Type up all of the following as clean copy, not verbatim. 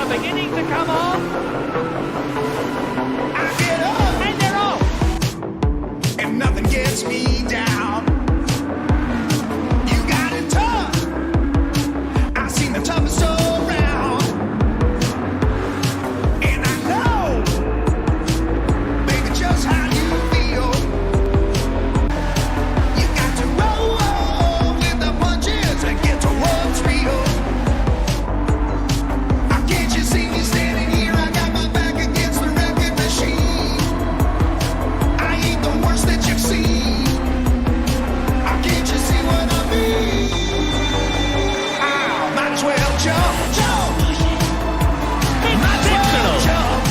are beginning to come on. I get up And they're off. and nothing gets me down. You got it tough. I've seen the toughest around. And I know, baby, just how you feel. You got to roll with the punches and get to what's real. Can't you see me standing here? I got my back against the wrecking machine. I ain't the worst that you've seen. Can't you see what I mean? Might as well jump, jump. Might as well jump.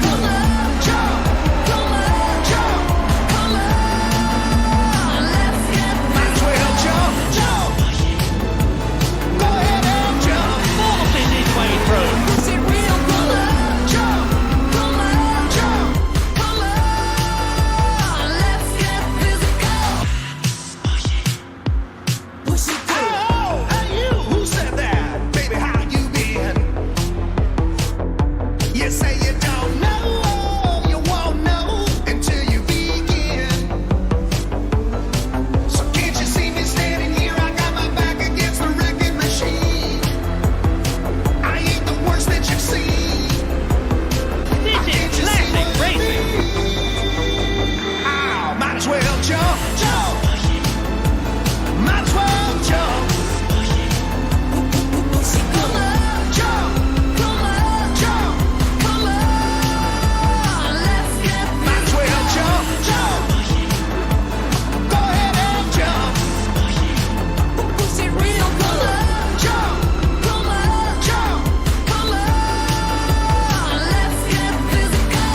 Come on, jump, come on, jump, come on. Let's get. Might as well jump, jump. Go ahead and jump. Forcing his way through. Push it real, come on, jump, come on, jump, come on. Let's get physical. Push it through. Oh, hey you, who said that? Baby, how you been? You say you don't know, you won't know until you begin. So can't you see me standing here? I got my back against the wrecking machine. I ain't the worst that you've seen. This is classic racing. Might as well jump, jump. Might as well jump. Come on, jump, come on, jump, come on. Let's get. Might as well jump, jump. Go ahead and jump. Push it real, come on, jump, come on, jump, come on. Let's get physical.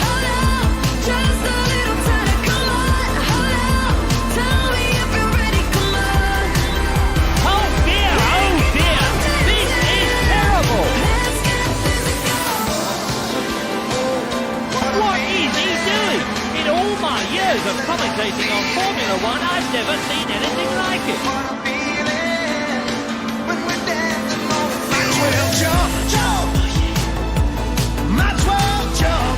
Hold on, just a little time. Come on, hold on. Tell me if you're ready. Come on. Oh dear, oh dear. This is terrible. Let's get physical. What is he doing? In all my years of commentating on Formula One, I've never seen anything like it. Might as well jump, jump. Might as well jump.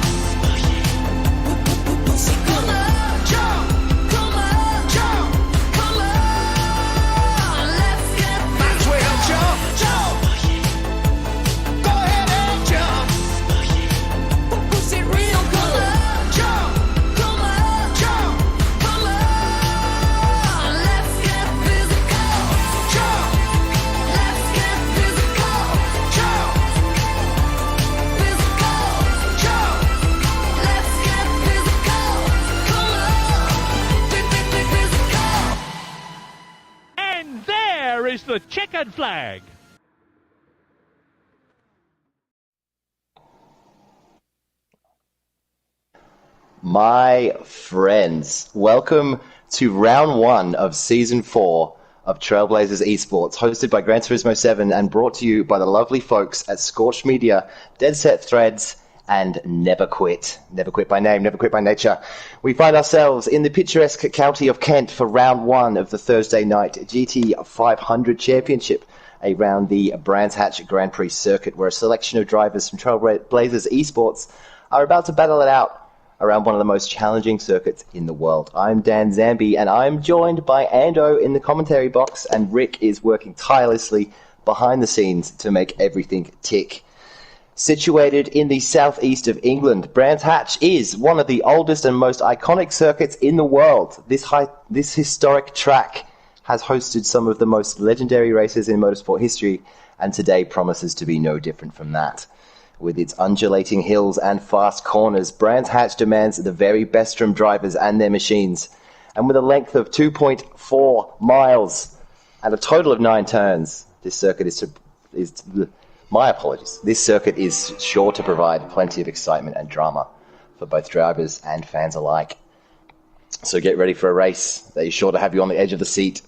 Come on, jump, come on, jump, come on. Let's get. Might as well jump, jump. Go ahead and jump. Push it real, come on, jump, come on, jump, come on. Let's get physical, jump. Let's get physical, jump. Physical, jump. Let's get physical. Come on, physical. And there is the checkered flag. My friends, welcome to round one of season 4 of Trailblazers Esports, hosted by Gran Turismo 7 and brought to you by the lovely folks at Scorched Media, Dead Set Threads, and Never Quit. Never quit by name, never quit by nature. We find ourselves in the picturesque county of Kent for round one of the Thursday night GT500 Championship, around the Brands Hatch Grand Prix circuit, where a selection of drivers from Trailblazers Esports are about to battle it out around one of the most challenging circuits in the world. I'm Dan Zambi, and I'm joined by Ando in the commentary box, and Rick is working tirelessly behind the scenes to make everything tick. Situated in the southeast of England, Brands Hatch is one of the oldest and most iconic circuits in the world. This historic track has hosted some of the most legendary races in motorsport history, and today promises to be no different from that. With its undulating hills and fast corners, Brands Hatch demands the very best from drivers and their machines. And with a length of 2.4 miles and a total of 9 turns, this circuit my apologies. This circuit is sure to provide plenty of excitement and drama for both drivers and fans alike. So get ready for a race that is sure to have you on the edge of the seat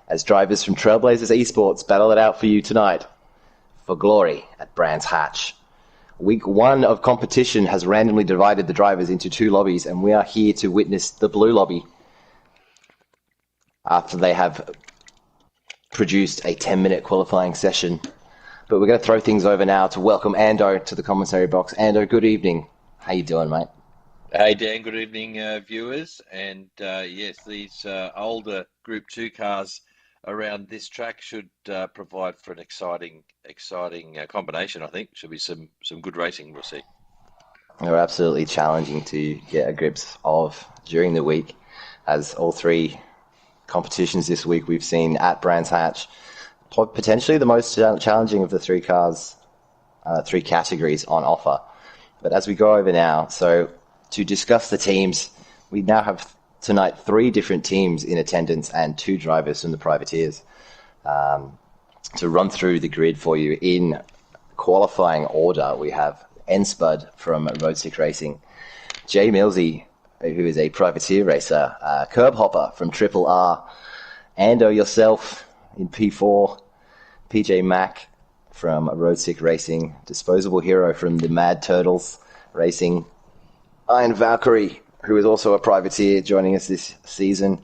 as drivers from Trailblazers Esports battle it out for you tonight for glory at Brands Hatch. Week 1 of competition has randomly divided the drivers into 2 lobbies, and we are here to witness the blue lobby after they have produced a 10-minute qualifying session But we're going to throw things over now to welcome Ando to the commentary box. Ando, good evening. How you doing, mate? Hey Dan, good evening viewers, and yes, these older Group 2 cars around this track should provide for an exciting combination. I think should be some good racing we'll see. They're absolutely challenging to get a grips of during the week, as all three competitions this week we've seen at Brands Hatch, potentially the most challenging of the three cars, three categories on offer. But as we go over now, so to discuss the teams, we now have tonight 3 different teams in attendance and 2 drivers from the privateers. To run through the grid for you in qualifying order, we have Esport from Roadstick Racing, Jay Millsy, who is a privateer racer, Curb Hopper from Triple R, Ando yourself in P4, PJ Mack from Roadstick Racing, Disposable Hero from the Mad Turtles Racing, Iron Valkyrie, who is also a privateer joining us this season,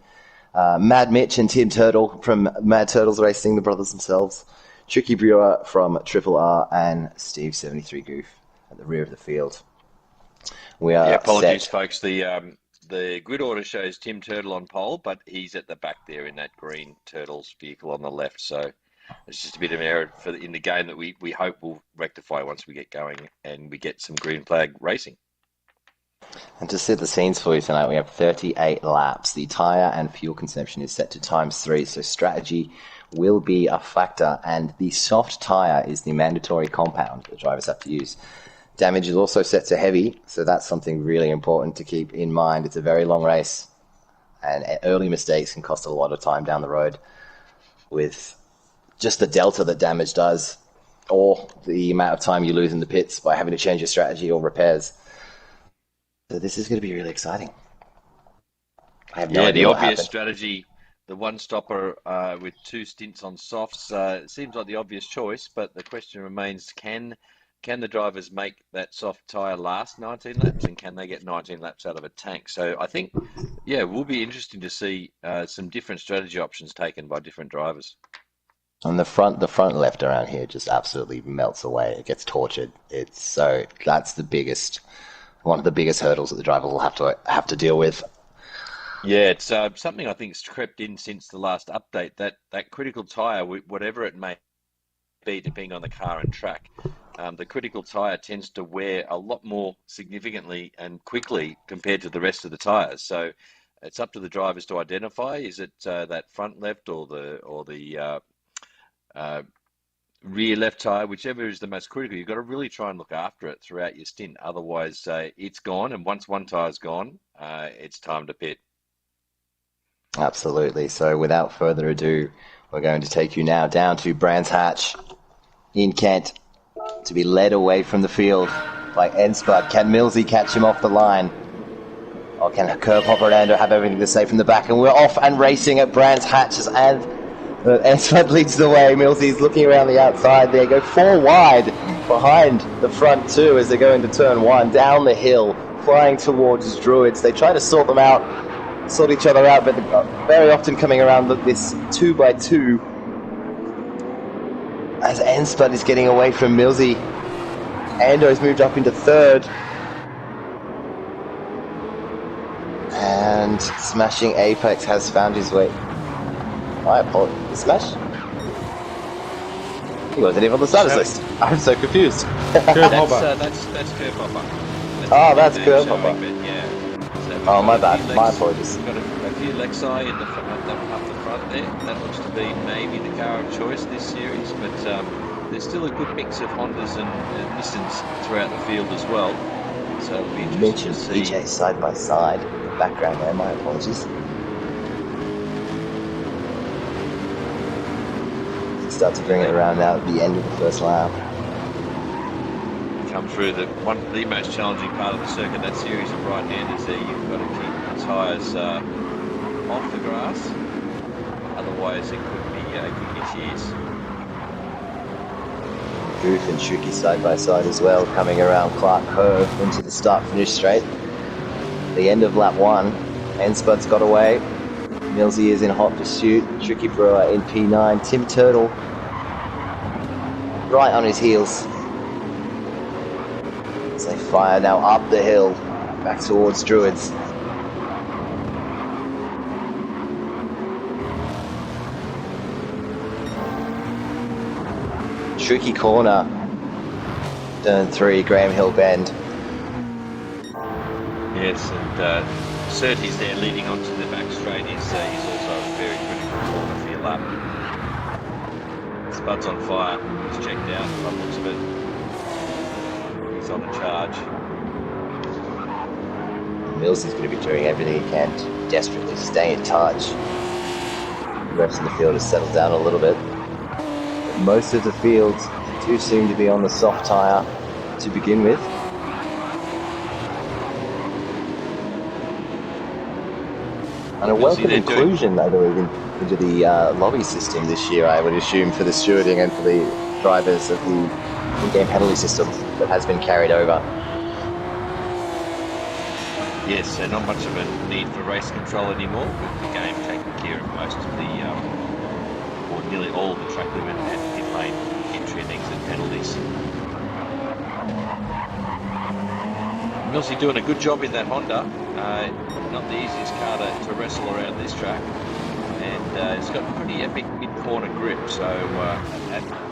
Mad Mitch and Tim Turtle from Mad Turtles Racing, the brothers themselves, Tricky Brewer from Triple R, and Steve 73 Goof at the rear of the field. We are apologies, set. folks. The grid order shows Tim Turtle on pole, but he's at the back there in that green Turtles vehicle on the left. So it's just a bit of an error in the game that we hope will rectify once we get going and we get some green flag racing. And to set the scenes for you tonight, we have 38 laps. The tyre and fuel consumption is set to ×3, so strategy will be a factor, and the soft tyre is the mandatory compound the drivers have to use. Damage is also set to heavy, so that's something really important to keep in mind. It's a very long race, and early mistakes can cost a lot of time down the road with just the delta that damage does, or the amount of time you lose in the pits by having to change your strategy or repairs. So this is going to be really exciting. I have no idea the what obvious happened. strategy, the one stopper with 2 stints on softs, seems like the obvious choice, but the question remains, can the drivers make that soft tyre last 19 laps, and can they get 19 laps out of a tank? So I think, it will be interesting to see some different strategy options taken by different drivers. And the front left around here just absolutely melts away. It gets tortured. That's one of the biggest hurdles that the driver will have to deal with. Yeah, it's something I think has crept in since the last update. That critical tyre, whatever it may be, depending on the car and track, the critical tyre tends to wear a lot more significantly and quickly compared to the rest of the tyres. So it's up to the drivers to identify: is it that front left or the rear left tyre, whichever is the most critical. You've got to really try and look after it throughout your stint. Otherwise, it's gone, and once one tyre's gone, it's time to pit. Absolutely. So without further ado, we're going to take you now down to Brands Hatch in Kent to be led away from the field by Esport. Can Millsy catch him off the line? Or can Curb Hopper and Ando have everything to say from the back? And we're off and racing at Brands Hatches, and Esport leads the way. Millsy's looking around the outside there. Go 4 wide behind the front 2 as they go into turn 1, down the hill, flying towards Druids. They try to sort each other out, but they're very often coming around this 2x2 as Esport is getting away from Millsy. Ando's moved up into 3rd. And Smashing Apex has found his way. My apologies. Smash? He wasn't even on the status list. I'm so confused. That's Curb Hopper. That's Curb Hopper. Yeah. Oh, my bad. My apologies. We've got a few Lexi in the front, up the front there. That looks to be maybe the car of choice this series, but there's still a good mix of Hondas and Nissans throughout the field as well. So it'll be interesting to see. PJ side by side in the background there. My apologies. Start to bring it around now at the end of the first lap. Come through the most challenging part of the circuit, that series of right-handers there. You've got to keep the tyres off the grass, otherwise it could get years. Goof and Shuki side by side as well, coming around Clark Curve into the start-finish straight. The end of lap 1, Esport's got away. Millsy is in hot pursuit. Tricky Brewer in P9. Tim Turtle right on his heels. As they fire now up the hill, back towards Druids. Tricky corner. Turn 3, Graham Hill bend. Yes, and Surtees there leading onto the back straight. He's also a very critical corner for your lap. Spud's on fire. He's checked out by the looks of it. He's on a charge. Mills is going to be doing everything he can to desperately stay in touch. The rest of the field has settled down a little bit. But most of the field do seem to be on the soft tyre to begin with. And a welcome inclusion, I believe, into the lobby system this year, I would assume, for the stewarding and for the drivers of the in-game penalty system that has been carried over. Yes, so not much of a need for race control anymore, with the game taking care of most of the, or nearly all of the track limit and pit lane entry and exit penalties. Millsy doing a good job in that Honda. Not the easiest car to wrestle around this track, and it's got pretty epic mid-corner grip, so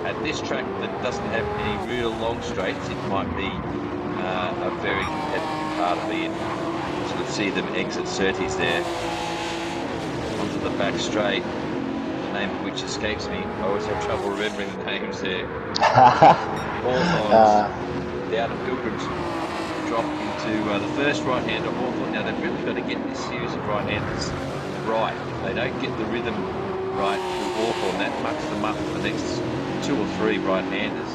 at this track that doesn't have any real long straights, it might be a very competitive car to be in. So let's see them exit Surtees there onto the back straight, the name of which escapes me. I always have trouble remembering the names there. Hawthorns down at Pilgrims, drop into the first right-hander, Hawthorn. Now they've really got to get this series of right-handers right. If they don't get the rhythm right with Hawthorn, that mucks them up for the next 2 or 3 right-handers.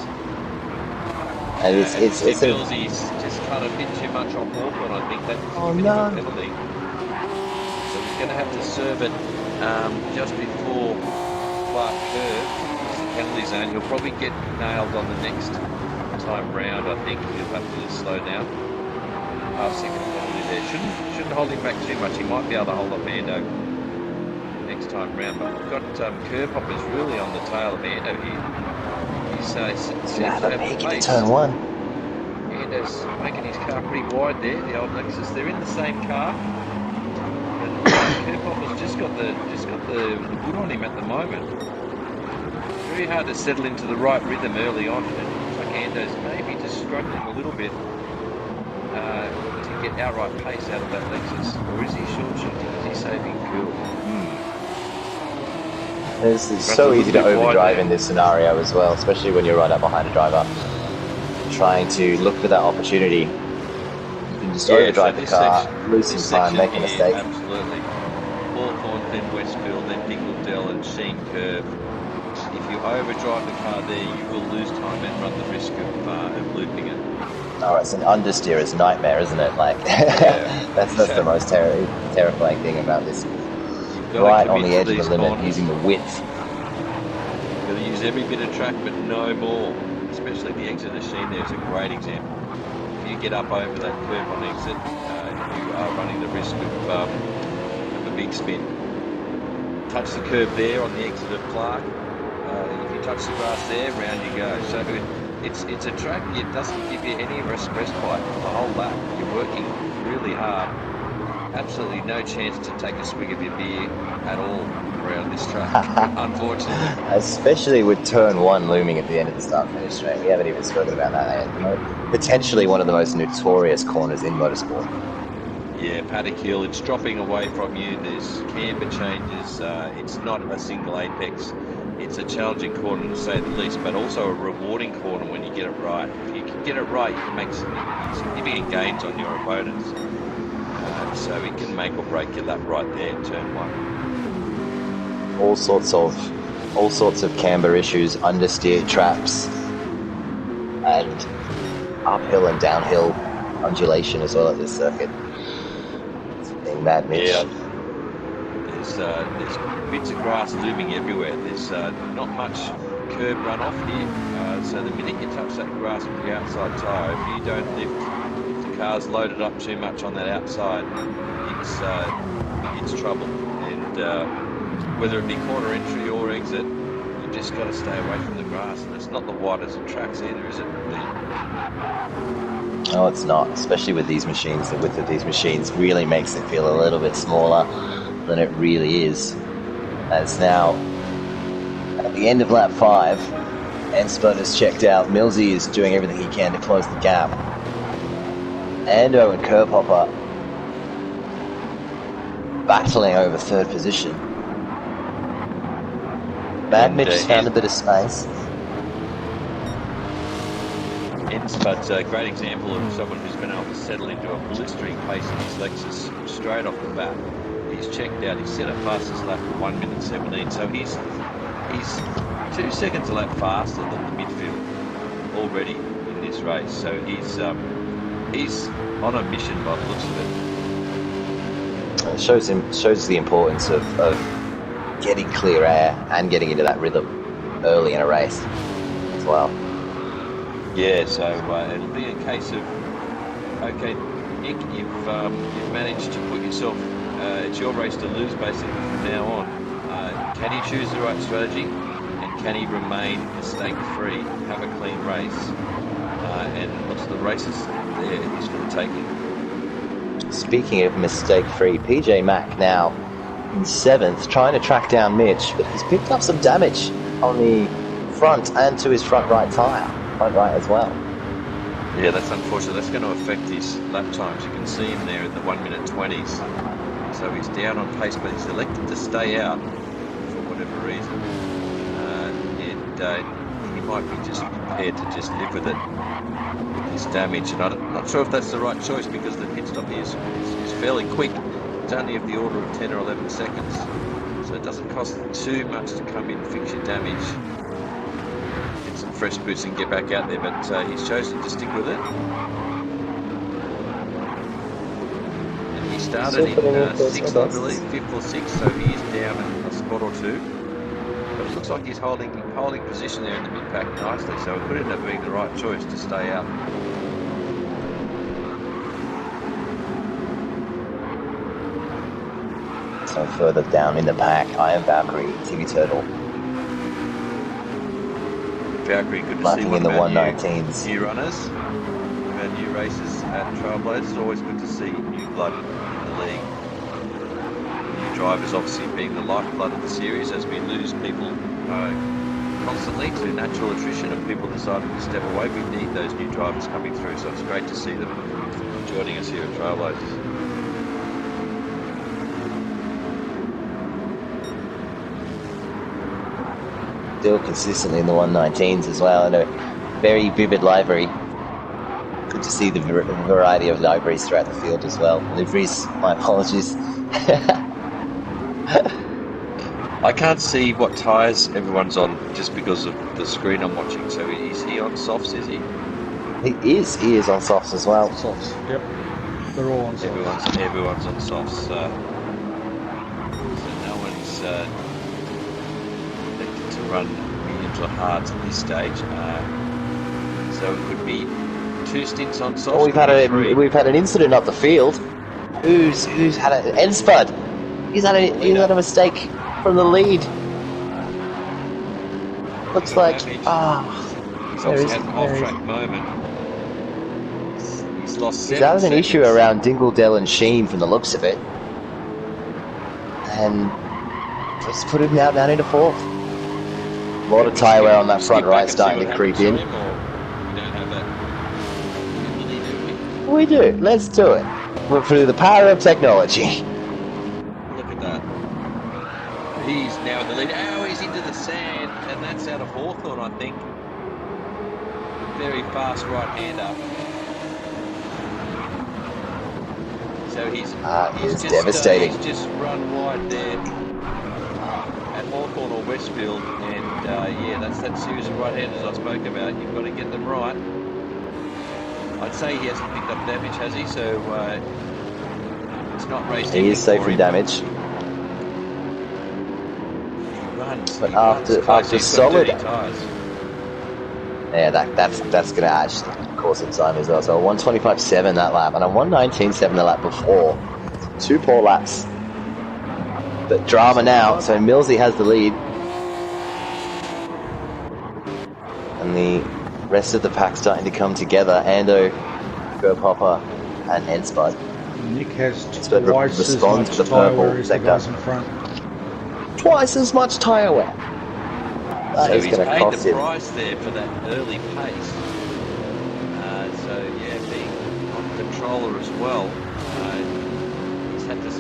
And it's Millsy's just kind of bit too much on Hawthorn, I think. That's a penalty. So he's going to have to serve it just before Clark curve. It's the penalty zone. He'll probably get nailed on the next time round, I think. He'll have to slow down. Half-second penalty there. Shouldn't hold him back too much. He might be able to hold up Ando next time round. But we've got curb hoppers really on the tail of Ando here. He's seems to have pace. Turn 1. Ando's making his car pretty wide there, the old Lexus. They're in the same car. But curb hopper's just got the good on him at the moment. Very hard to settle into the right rhythm early on. And it looks like Ando's maybe just struggling a little bit to get outright pace out of that Lexus. Or is he short shifting? Is he saving fuel? It's so easy to overdrive in this scenario as well, especially when you're right up behind a driver, trying to look for that opportunity. You can just overdrive the car, lose some time, make a mistake. Absolutely. Hawthorn, then Westfield, then Dingle and Sheen Curve. If you overdrive the car there, you will lose time and run the risk of looping it. Oh, it's an understeerer's nightmare, isn't it? Like, that's the most terrifying thing about this. Right on the edge of the limit, corners. Using the width. You've got to use every bit of track, but no more. Especially the exit of Sheen there is a great example. If you get up over that curve on exit, you are running the risk of a big spin. Touch the curve there on the exit of Clark. If you touch the grass there, round you go. So it's a track that doesn't give you any respite the whole lap. You're working really hard. Absolutely no chance to take a swig of your beer at all around this track, unfortunately. Especially with turn 1 looming at the end of the start-finish straight. We haven't even spoken about that. Potentially one of the most notorious corners in motorsport. Yeah, paddock hill, it's dropping away from you. There's camber changes. It's not a single apex. It's a challenging corner to say the least, but also a rewarding corner when you get it right. If you can get it right, you can make significant gains on your opponents. So it can make or break your lap right there in turn 1. All sorts of camber issues, understeer traps, and uphill and downhill undulation as well at this circuit. It's being mad, Mitch. Yeah. There's bits of grass looming everywhere. There's not much curb runoff here. So the minute you touch that grass with the outside tyre, if you don't lift, car's loaded up too much on that outside, it's trouble. And whether it be corner entry or exit, you just got to stay away from the grass, and it's not the widest of tracks either, is it? No, it's not, especially with these machines. The width of these machines really makes it feel a little bit smaller than it really is. As now, at the end of lap 5, Esport has checked out. Millsy is doing everything he can to close the gap. Ando and Kerphopper battling over third position. Bad Mitch has found a bit of space. But a great example of someone who's been able to settle into a blistering pace in his Lexus straight off the bat. He's checked out, he's set a fastest lap for 1 minute 17, so he's 2 seconds a lap faster than the midfield already in this race. So he's on a mission by the looks of it. It shows the importance of getting clear air and getting into that rhythm early in a race as well. Yeah, so it'll be a case of, okay, Nick, you've managed to put yourself, it's your race to lose basically from now on. Can he choose the right strategy, and can he remain mistake-free, have a clean race, and what's the races there he's for the taking? Speaking of mistake-free, PJ Mack now in 7th, trying to track down Mitch, but he's picked up some damage on the front and to his front right tyre. Right as well. Yeah, that's unfortunate. That's going to affect his lap times. You can see him there in the 1 minute 20s. So he's down on pace, but he's elected to stay out for whatever reason. He might be just prepared to just live with it, with his damage. And I'm not sure if that's the right choice, because the pit stop is fairly quick. It's only of the order of 10 or 11 seconds. So it doesn't cost too much to come in and fix your damage. Some fresh boots and get back out there, but he's chosen to stick with it. And he started in 6th, I believe, 5th or 6th, so he is down a spot or 2. But it looks like he's holding position there in the mid-pack nicely, so it could end up being the right choice to stay out. So further down in the pack, Iron Valkyrie, TV Turtle. Valkyrie, good to see one of our new runners, our new races at Trailblazers. It's always good to see new blood in the league. New drivers obviously being the lifeblood of the series, as we lose people constantly to natural attrition of people deciding to step away. We need those new drivers coming through, so it's great to see them joining us here at Trailblazers. Still consistently in the 119s as well, and a very vivid livery. Good to see the variety of liveries throughout the field as well. Liveries, my apologies. I can't see what tyres everyone's on just because of the screen I'm watching. So is he on softs, is he? He is on softs as well. Softs, yep. They're all on softs. Everyone's on softs. So no one's to run mediums or hards at this stage, so it could be 2 stints on softs. Well, we've had an incident up the field. Who's had an Esport? He's had a mistake from the lead. Looks like he's obviously had an off-track moment. He's lost 7 He's having an seconds. issue around Dingledell and Sheen from the looks of it, and just put him now down into 4th. A lot of tyre wear on that front right starting to creep in. We do. Let's do it. We're through the power of technology. Look at that. He's now in the lead. Oh, he's into the sand, and that's out of Hawthorn, I think. Very fast right-hander. So He is devastating. He's just run wide there at Hawthorn or Westfield, and yeah, that's that series of right-handers I spoke about. You've got to get them right. I'd say he hasn't picked up damage, has he? So it's not raced. He is safe from damage. But after solid, yeah, that's going to actually cause some time as well. So 125.7 that lap, and a 119.7 the lap before. 2 poor laps. But drama now. So Millsy has the lead. and the rest of the pack starting to come together. Ando, Go Popper, and Henspud. Nick has Esport twice as responds much with the tyre purple wear as the sector. guys in front. Twice as much tyre wear. That So is he's going to paid cost the him. price there for that early pace. So yeah, being on controller as well, he's had to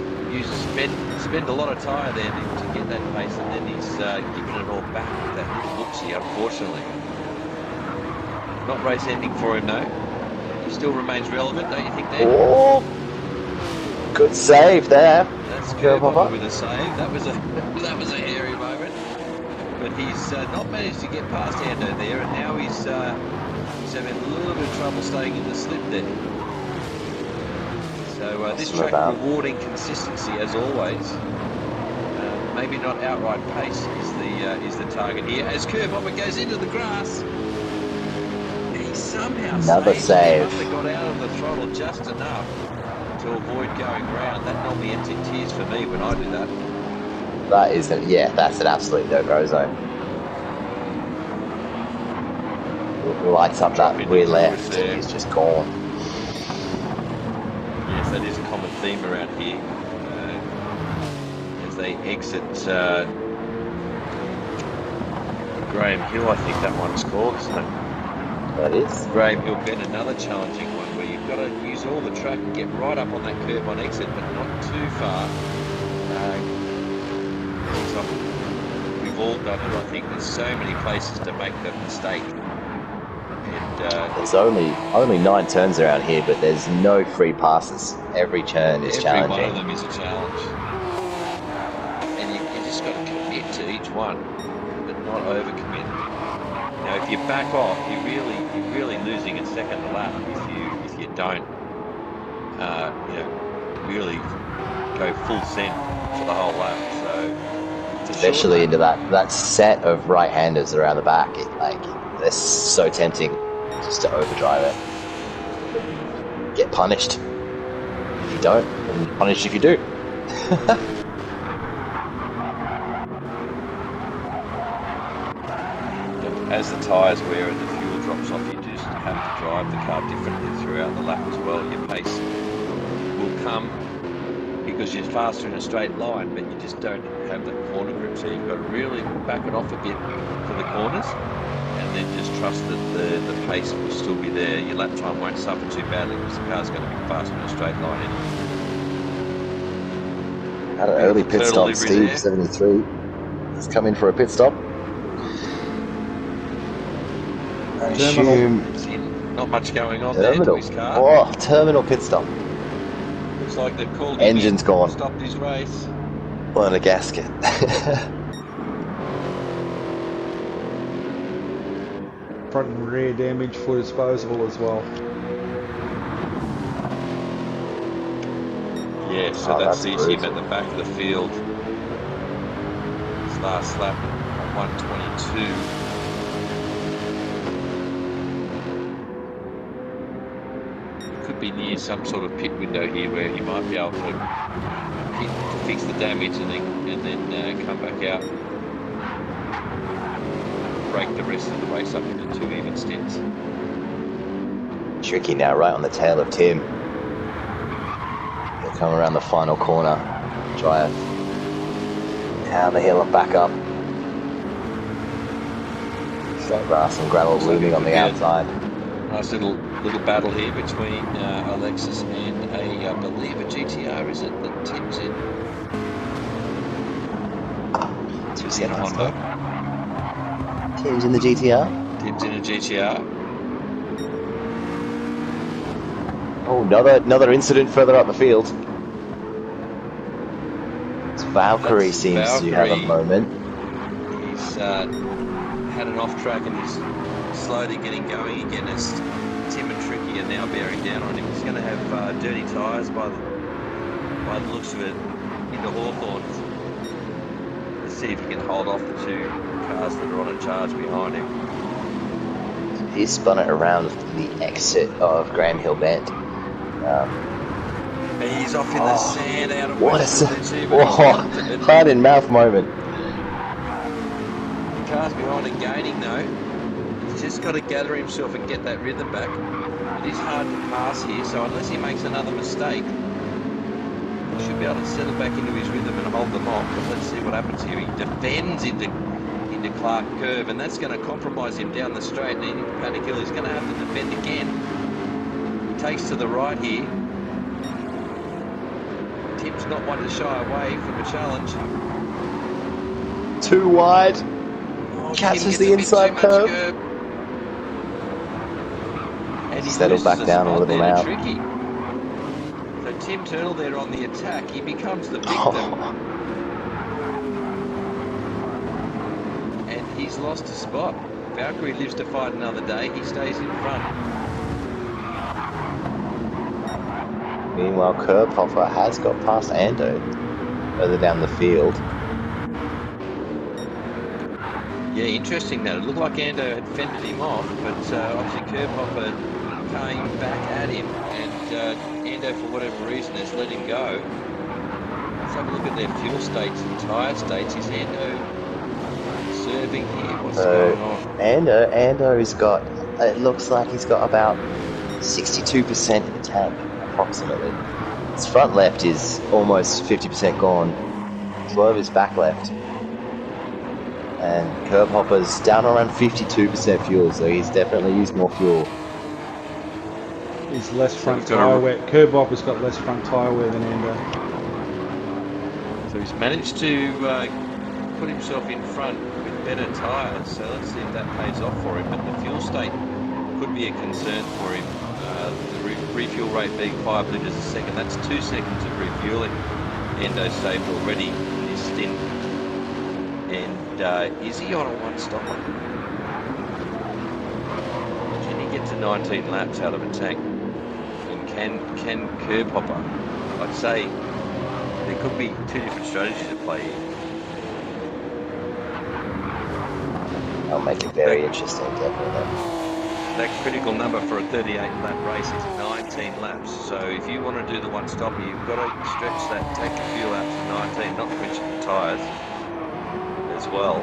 spend a lot of tyre there to get that pace, and then he's given it all back with that little whoopsie, unfortunately. Not race ending for him though. He still remains relevant, don't you think, Dan? Oh, good save there. That's Go good. Popper. With a save. That was a hairy moment. But he's not managed to get past Ando there, and now he's having a little bit of trouble staying in the slip there. So this track rewarding consistency as always. Maybe not outright pace is the target here. As Curve Hopper goes into the grass, he somehow Another save. He got out of the throttle just enough to avoid going round. That normally ends in tears for me when I do that. That isn't, yeah, that's an absolute no-go zone. Lights up that rear left, and he's just gone. Yes, that is a common theme around here. As they exit Graham Hill, I think that one's called, isn't it? That is. Graham Hill been another challenging one where you've got to use all the track and get right up on that curve on exit, but not too far. We've all done it. I think there's so many places to make that mistake. And There's only 9 turns around here, but there's no free passes. Every turn is every one of challenging. them is a challenge. And you just got to commit to each one, but not overcommit. Now, if you back off, you're really losing a second a lap if you don't, really go full send for the whole lap. So, Especially into that set of right-handers around the back. They're so tempting just to overdrive it. Get punished if you don't, and punished if you do. As the tyres wear and the fuel drops off, you just have to drive the car differently throughout the lap as well. Your pace will come because you're faster in a straight line, but you just don't have that corner grip, so you've got to really back it off a bit for the corners, and then just trust that the pace will still be there. Your lap time won't suffer too badly because the car's going to be faster in a straight line anyway. Had an early pit stop, Steve, 73. He's come in for a pit stop. I assume Not much going on there to his car. Oh, terminal pit stop. Looks like they've called Engine's him in, gone. stopped his race. On a gasket. Front and rear damage for disposable as well. Yeah, so that sees him at the back of the field. His last lap, 122. Could be near some sort of pit window here where he might be able to fix the damage and then come back out. Break the rest of the race up into 2 even stints. Tricky now, right on the tail of Tim. He'll come around the final corner. Try it down the hill and back up. Grass and gravel looming on the outside. Nice little battle here between Alexis and I believe a GTR, is it, that Tim's in? Tim's in a Honda. Tim's in the GTR. Tim's in a GTR. Oh, another incident further up the field. It's Valkyrie seems to have a moment. He's had an off track and he's slowly getting going again as Tim and Tricky are now bearing down on him. He's going to have dirty tyres by the looks of it into Hawthorn. Let's see if he can hold off the 2 cars that are on a charge behind him. He spun it around the exit of Graham Hill Bend. He's off in the sand out of what Western heart in mouth moment. The car's behind and gaining though. He's just got to gather himself and get that rhythm back. It is hard to pass here, so unless he makes another mistake, he should be able to settle back into his rhythm and hold them off. But let's see what happens here. He defends into Clark curve, and that's going to compromise him down the straight. And into Paddock Hill, he's going to have to defend again. He takes to the right here. Tim's not one to shy away from a challenge. Too wide. Oh, Catches the inside curve. And he Settle loses back a down a spot little there to now. Tricky. So Tim Turtle there on the attack. He becomes the victim. Oh. And he's lost a spot. Valkyrie lives to fight another day. He stays in front. Meanwhile, Kerbhoffer has got past Ando further down the field. Yeah, interesting that. It looked like Ando had fended him off, but obviously Kerbhoffer came back at him, and Ando, for whatever reason, has let him go. Let's have a look at their fuel states and tyre states. Is Ando serving here? What's going on? Ando's got, it looks like he's got about 62% in the tank, approximately. His front left is almost 50% gone, as well as his back left. And Kerbhoffer's down around 52% fuel, so he's definitely used more fuel. He's less front tyre wear. Kerbhoffer's got less front tyre wear than Ando. So he's managed to put himself in front with better tyres, so let's see if that pays off for him. But the fuel state could be a concern for him. The refuel rate being 5 litres a second, that's 2 seconds of refueling. Endo saved already in his stint. And is he on a one-stopper? Can he get to 19 laps out of a tank? And can Kerbhoffer? I'd say there could be 2 different strategies at play here. That'll make it very interesting, definitely. That critical number for a 38-lap race is 19 laps. So if you want to do the one-stopper, you've got to stretch that, take the fuel out to 19, not to mention the tyres as well.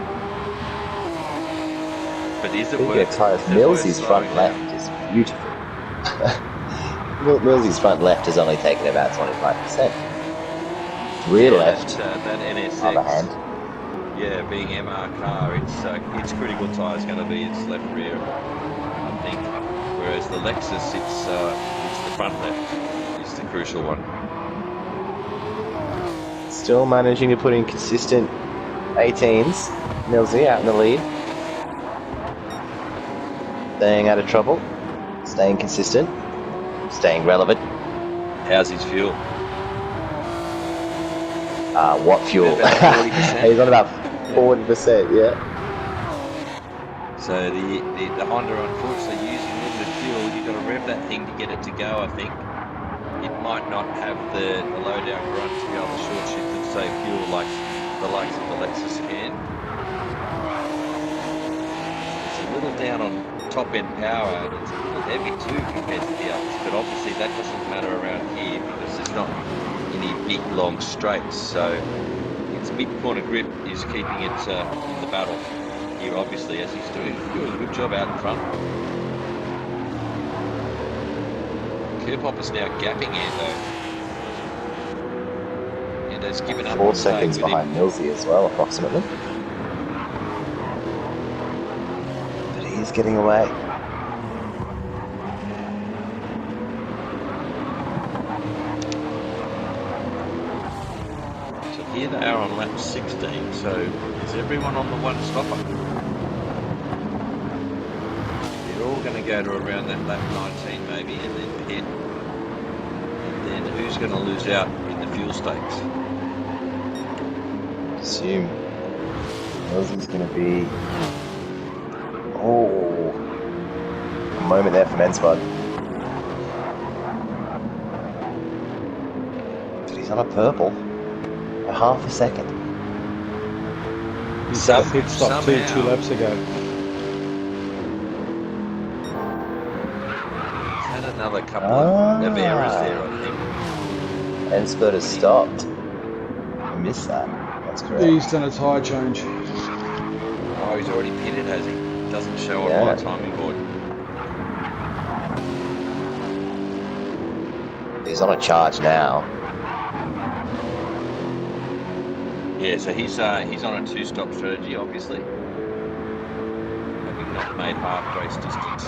But is it worth tyres? Millsy's front left is beautiful. Millsy's front left has only taken about 25%. Rear left, that NSX, other hand. yeah, being MR car, its critical tyre is going to be its left rear, I think. Whereas the Lexus, it's the front left is the crucial one. Still managing to put in consistent 18s. Millsy out in the lead. Staying out of trouble. Staying consistent. Staying relevant. How's his fuel? What fuel? About 40%. He's on about 40%, yeah. So the Honda, unfortunately, using limited fuel, you've got to rev that thing to get it to go, I think. It might not have the low-down grunt to be able to short shift and save fuel like the likes of the Lexus can. It's a little down on top-end power, and it's a little heavy too compared to the others, but obviously that doesn't matter around here because there's not any big long straights, so its mid-corner grip is keeping it in the battle here, obviously, as he's doing a good job out in front. Kerbhoffer's now gapping Ando. Ando's given up 4 seconds behind Millsy as well, approximately. But he's getting away. So here they are on lap 16, so is everyone on the one-stopper? They're all going to go to around that lap 19 maybe, and then pit. And then who's going to lose out in the fuel stakes? Assume Millsy's going to be... Oh, a moment there from Enspud. But he's on a purple. A half a second. He's got a pit stop two laps ago. Had another couple of errors there, I think. Enspud has stopped. I missed that. That's correct. He's done a tyre change. Oh, he's already pitted, has he? Doesn't show on Yeah. my timing board. He's on a charge now. Yeah, so he's on a 2-stop strategy, obviously, having not made half race distance.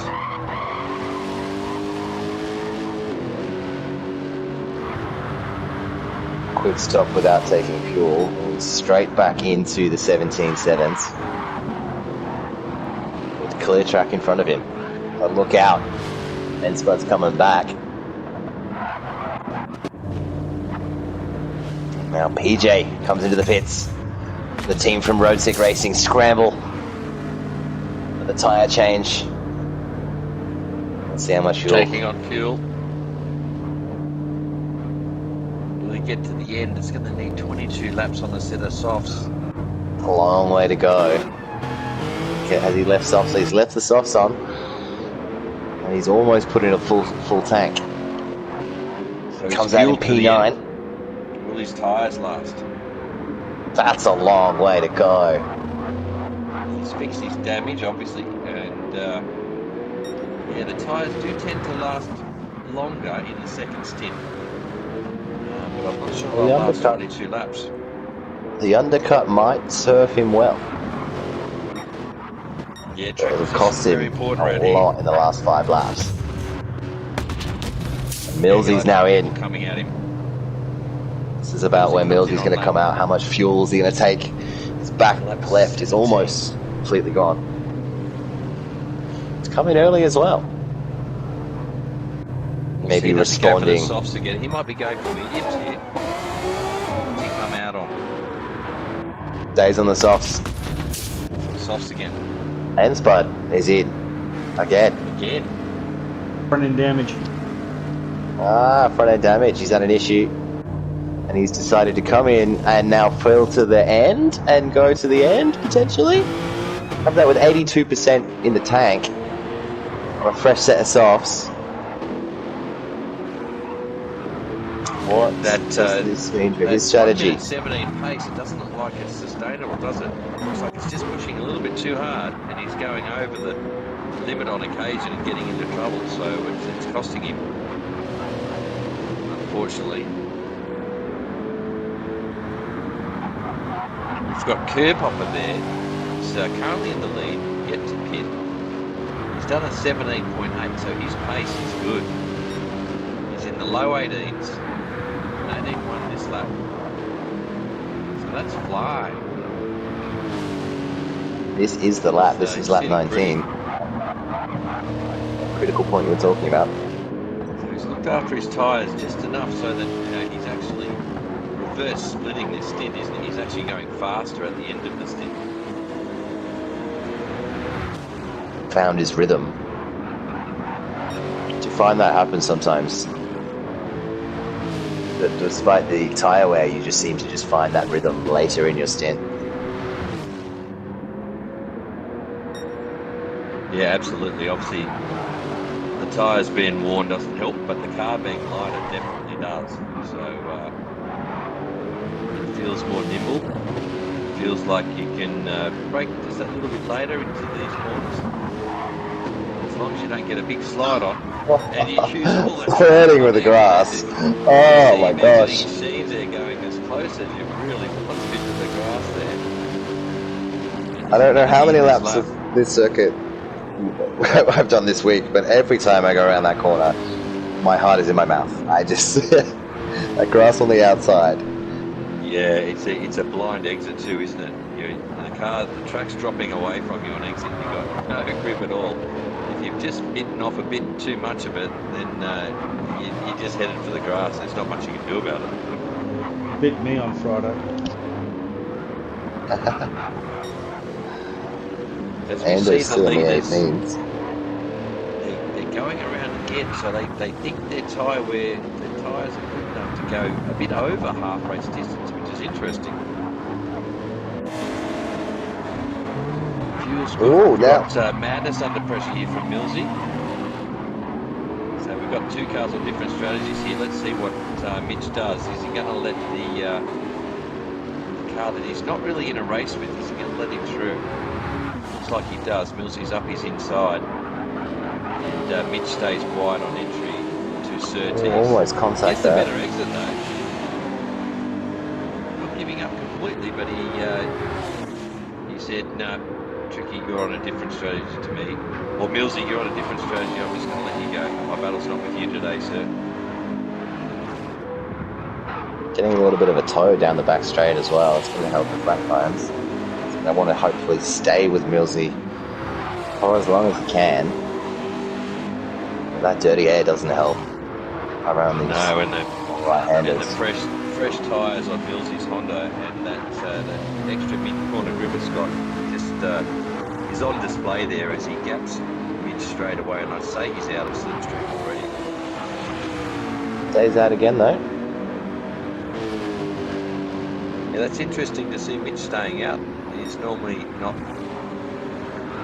Quick stop without taking fuel. Straight back into the 17.7s. With clear track in front of him. But look out. Espot's coming back. Now PJ comes into the pits. The team from Road Sick Racing scramble for the tyre change. Let's see how much fuel. Taking on fuel. Will he get to the end? It's going to need 22 laps on the set of softs. A long way to go. Okay, has he left softs? He's left the softs on. And he's almost put in a full tank. So Comes out in P9. Will his tyres last? That's a long way to go. He's fixed his damage, obviously, and yeah, the tyres do tend to last longer in the second stint. But I'm not sure The they'll last undercut. 22 laps. The undercut might serve him well. Yeah, track It'll position cost is him very important a around here. lot in the last 5 laps. And Millsy's Yeah, now people in. coming at him. This is about where Millsy comes in Millsy's on going to lap. come out, how much fuel is he going to take. His back Lap left is 17. almost completely gone. It's coming early as well. Maybe See, does he go for the responding. softs again? He might be going for mediums here. What's he come out on? Days on the softs. Softs again. And Spud is in. Again. Again. Front end damage. Front end damage. He's had an issue. And he's decided to come in and now fill to the end and go to the end, potentially. Have that with 82% in the tank. On a fresh set of softs. What does this mean for his strategy? 17 pace, it doesn't look like it's sustainable, does it? It looks like it's just pushing a little bit too hard, and he's going over the limit on occasion and getting into trouble, so it's costing him, unfortunately. We've got Kerphopper there. He's currently in the lead, yet to pit. He's done a 17.8, so his pace is good. He's in the low 18s. 18.1 this lap. So that's fly. This is the lap. This So is lap he's 19. Critical point you were talking about. So he's looked after his tyres just enough so that he's actually reverse splitting this stint, isn't he? He's actually going faster at the end of the stint. Found his rhythm. Do you find that happens sometimes? That despite the tyre wear, you just seem to just find that rhythm later in your stint. Yeah, absolutely. Obviously, the tyres being worn doesn't help, but the car being lighter definitely does. So it feels more nimble. It feels like you can brake just a little bit later into these corners. As long as you don't get a big slide on. And you choose all the Flirting with the grass. Oh my gosh. Machines there going as close as you really want to to the grass there. I don't know how many This laps lap. of this circuit I've done this week, but every time I go around that corner, my heart is in my mouth. I just that grass on the outside. Yeah, it's a blind exit too, isn't it? The track's dropping away from you on exit. You've got no grip at all. If you've just bitten off a bit too much of it, then you're just headed for the grass. There's not much you can do about it. Bit me on Friday. As we And see they're still in the leaders, 18s. they're going around again, so they think their tyres are good enough to go a bit over half race distance, which is interesting. Fuel's good. Ooh, We've now- got Madness under pressure here from Millsy. So we've got two cars on different strategies here. Let's see what Mitch does. Is he going to let the car that he's not really in a race with, is he going to let him through? looks like he does. Millsy's up his inside. And Mitch stays wide on entry to Surtees. Almost contact Gets the that. better exit though. Not giving up completely, but he said, no, Tricky, you're on a different strategy to me. Or Millsy, you're on a different strategy. I'm just going to let you go. My battle's not with you today, sir. Getting a little bit of a toe down the back straight as well. It's going to help the flat tires. I want to hopefully stay with Millsy for as long as he can. That dirty air doesn't help around these right-handers. And the fresh tyres on Millsy's Honda and that extra mid-corner grip it's got just is on display there as he gaps Mitch straight away, and I'd say he's out of slipstream already. Stays out again though. Yeah, that's interesting to see Mitch staying out. He's normally not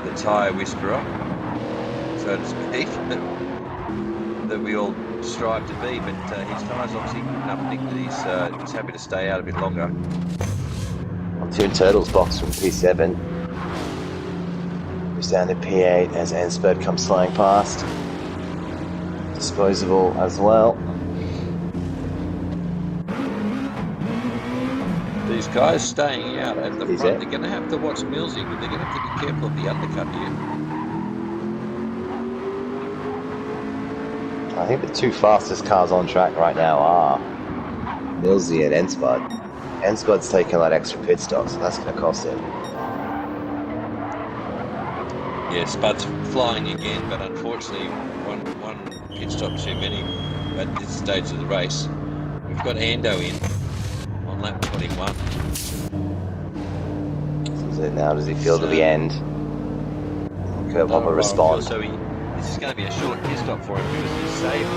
the tyre whisperer, so to speak, that we all strive to be, but his tyre's obviously good enough, Nick, that he's happy to stay out a bit longer. Two Turtles box from P7. Goes down to P8 as Esport comes flying past. Disposable as well. These guys staying out at the front, they're going to have to watch Millsy, but they're going to have to be careful of the undercut here. I think the two fastest cars on track right now are Millsy and Esport. Ensport's taking that extra pit stop, so that's going to cost him. Yeah, Spud's flying again, but unfortunately one pit stop too many at this stage of the race. We've got Ando in on lap 21. So now does he feel to the end? Curb Hopper respond. So this is going to be a short pit stop for him because he's saved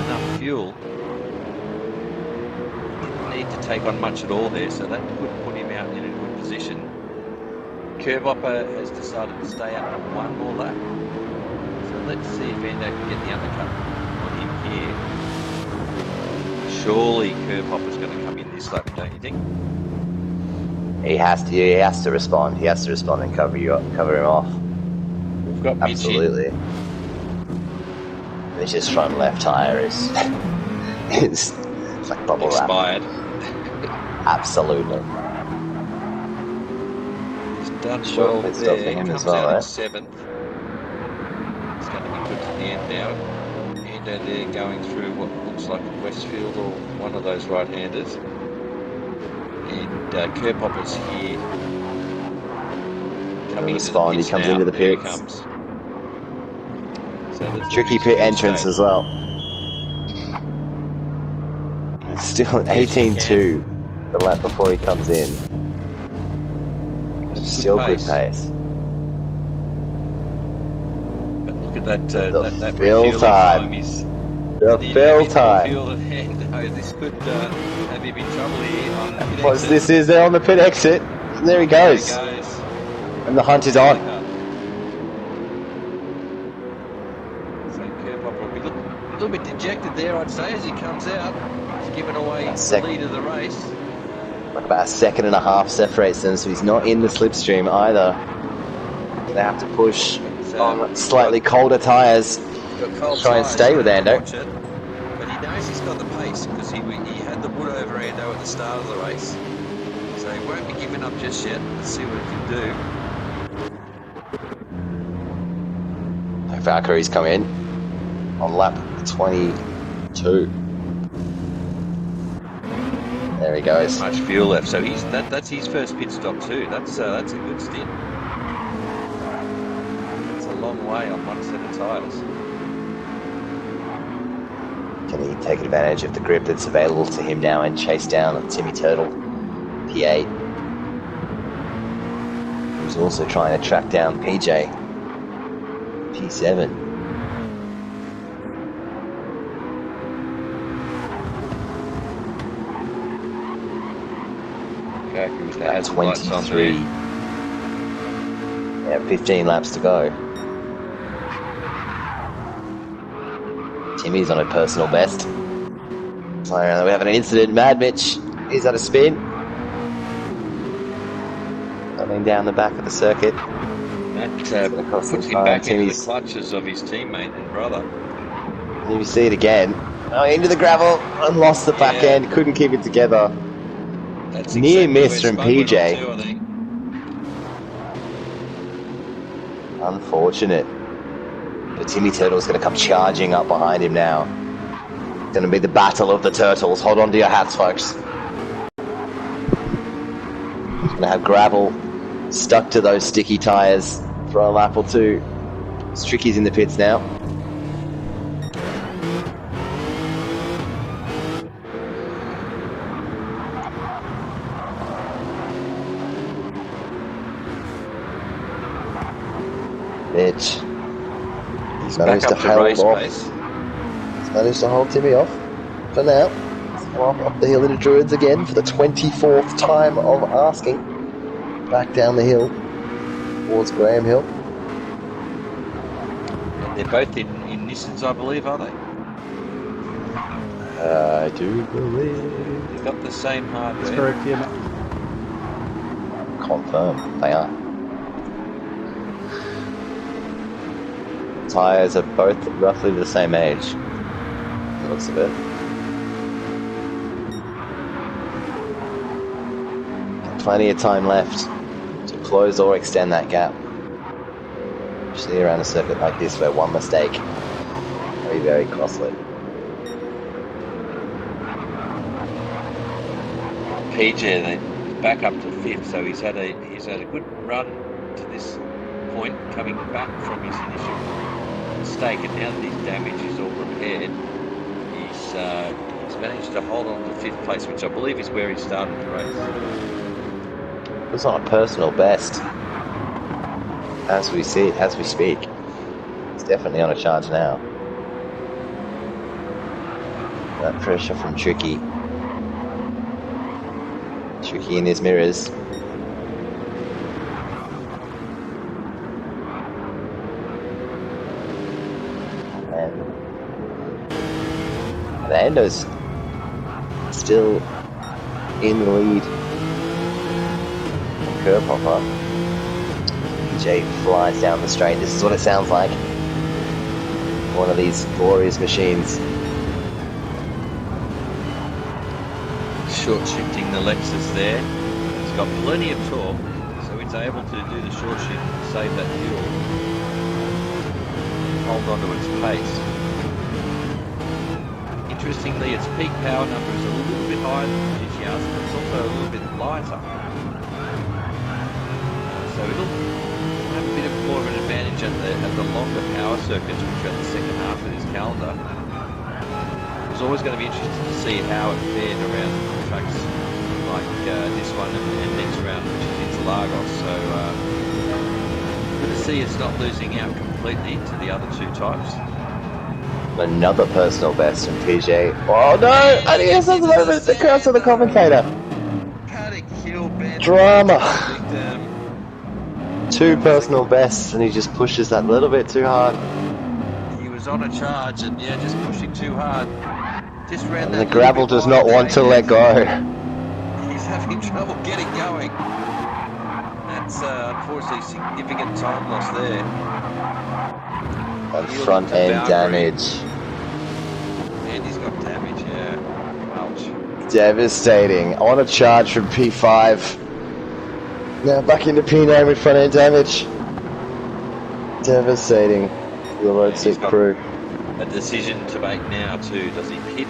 enough fuel. Didn't need to take on much at all there, so that could put him out in a good position. Curb Hopper has decided to stay out on one more lap. So let's see if Ando can get the undercut on him here. Surely Curb Hopper's going to come in this lap, don't you think? He has to respond. He has to respond and cover him off. We've got absolutely. Mitch's front left tire is it's like bubble expired. Wrap. Absolutely. He's done Sure, well there. Comes out in 7th. It's going to be good to the end now. And they're going through what looks like a Westfield or one of those right-handers. And Curb Hopper's here. Coming respond, he comes into the pits. So tricky pit entrance as well. It's still an 18.2 the lap before he comes in. Still good pace. But look at that that fill time. The fill time. This could have him in trouble here on the pit exit. This is there on the pit exit. And there he goes. And the hunt is on. So Curb Hopper will be a little bit dejected there, I'd say, as he comes out. He's given away the lead of the race. Like about a second and a half separates them, so he's not in the slipstream either. They have to push on slightly colder tyres. Try and stay with Ando. But he knows he's got the pace because he had the wood over Ando at the start of the race. So he won't be giving up just yet. Let's see what he can do. Valkyrie's come in on lap 22. There he goes. Not much fuel left, so that's his first pit stop too. That's a good stint. It's a long way on one set of tyres. Can he take advantage of the grip that's available to him now and chase down Timmy Turtle, P8, who's also trying to track down PJ, P7. Okay, that's 23. Yeah, 15 laps to go. Timmy's on a personal best. So we have an incident. Mad Mitch, he's at a spin. Coming down the back of the circuit. That cost puts some him time. back into the Timmy's- clutches of his teammate and brother. You see it again. Oh, into the gravel and lost the back Yeah. end. Couldn't keep it together. That's Near exactly miss where from Spud went off PJ. too, I think. Unfortunate. But Timmy Turtle's going to come charging up behind him now. It's going to be the battle of the turtles. Hold on to your hats, folks. He's going to have gravel stuck to those sticky tyres for a lap or two. Stricky's in the pits now. Mitch. He's Managed back to up to hold race off. pace. He's managed to hold Timmy off for now. He's come up the hill into Druids again for the 24th time of asking. Back down the hill towards Graham Hill. And they're both in Nissans, I believe, are they? I do believe. They've got the same That's hardware. correct, yeah, mate. Confirm, they are. Tyres are both roughly the same age. Looks of it. Plenty of time left to close or extend that gap. Especially around a circuit like this where one mistake can be very costly. PJ then back up to fifth, so he's had a good run to this point, coming back from his initial mistake, and now that his damage is all repaired, he's managed to hold on to fifth place, which I believe is where he started the race. It's on a personal best. As we speak. It's definitely on a charge now. That pressure from Tricky. Tricky in his mirrors. And Lando's still in the lead. Curb hopper. PJ flies down the straight. This is what it sounds like. One of these glorious machines. Short shifting the Lexus there. It's got plenty of torque, so it's able to do the short shift and save that fuel. Hold on to its pace. Interestingly, its peak power number is a little bit higher than the GTR's, but it's also a little bit lighter. So it'll have a bit of more of an advantage at the longer power circuits, which are at the second half of this calendar. It's always going to be interesting to see how it fared around tracks like this one and next round, which is Interlagos. So good to see it's not losing out completely to the other two types. Another personal best from PJ. Oh no! And he has something over the curse of the commentator. Paddock Hill bend. Drama. Two personal bests, and he just pushes that little bit too hard. He was on a charge and yeah, just pushing too hard. Just ran And that the little gravel bit does wide not want to there. let go. He's having trouble getting going. That's unfortunately significant time loss there. And front end damage. And he's got damage, yeah. Ouch. Devastating. On a charge from P5. Now back into P9 with front end damage. Devastating for the road He's set got crew. a decision to make now too. Does he pit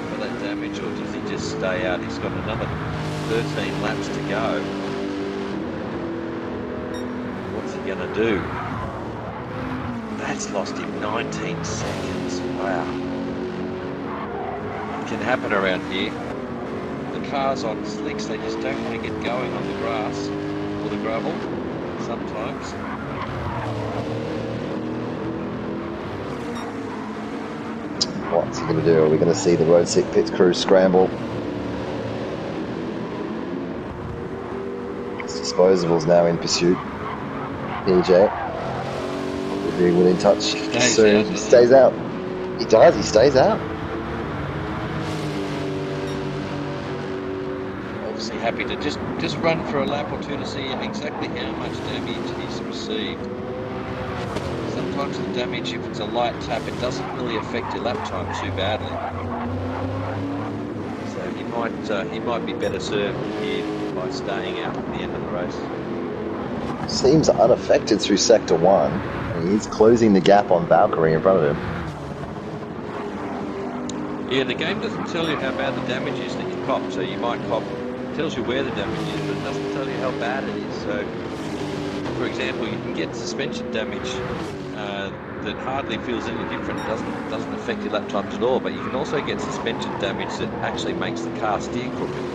for that damage or does he just stay out? He's got another 13 laps to go. What's he going to do? That's lost him 19 seconds. Wow. It can happen around here. The cars on slicks, they just don't want to get going on the grass or the gravel sometimes. What's he going to do? Are we going to see the road set pits crew scramble? His disposables now in pursuit. PJ. Will be within touch soon. He stays out. He does, he stays out. Obviously happy happy to just run for a lap or two to see exactly how much damage he's received. Sometimes the damage, if it's a light tap, it doesn't really affect your lap time too badly. So he might be better served here by staying out at the end of the race. Seems unaffected through Sector 1. And he's closing the gap on Valkyrie in front of him. Yeah, the game doesn't tell you how bad the damage is that you cop, so you might cop, it tells you where the damage is, but it doesn't tell you how bad it is. So, for example, you can get suspension damage that hardly feels any different, doesn't affect your lap times at all, but you can also get suspension damage that actually makes the car steer crooked.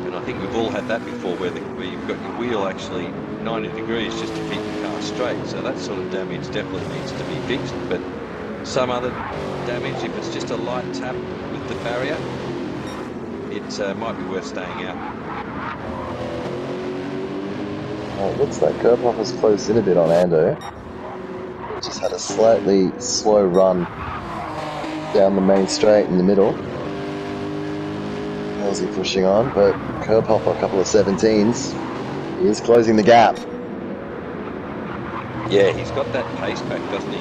And I think we've all had that before, where you've got your wheel actually 90 degrees just to keep the car straight, so that sort of damage definitely needs to be fixed. But some other damage, if it's just a light tap with the barrier, it might be worth staying out. Oh, it looks like curb hopper's closed in a bit on Ando. Just had a slightly slow run down the main straight in the middle. How's he pushing on? But curb hopper, a couple of 17s. He is closing the gap. Yeah, he's got that pace back, doesn't he?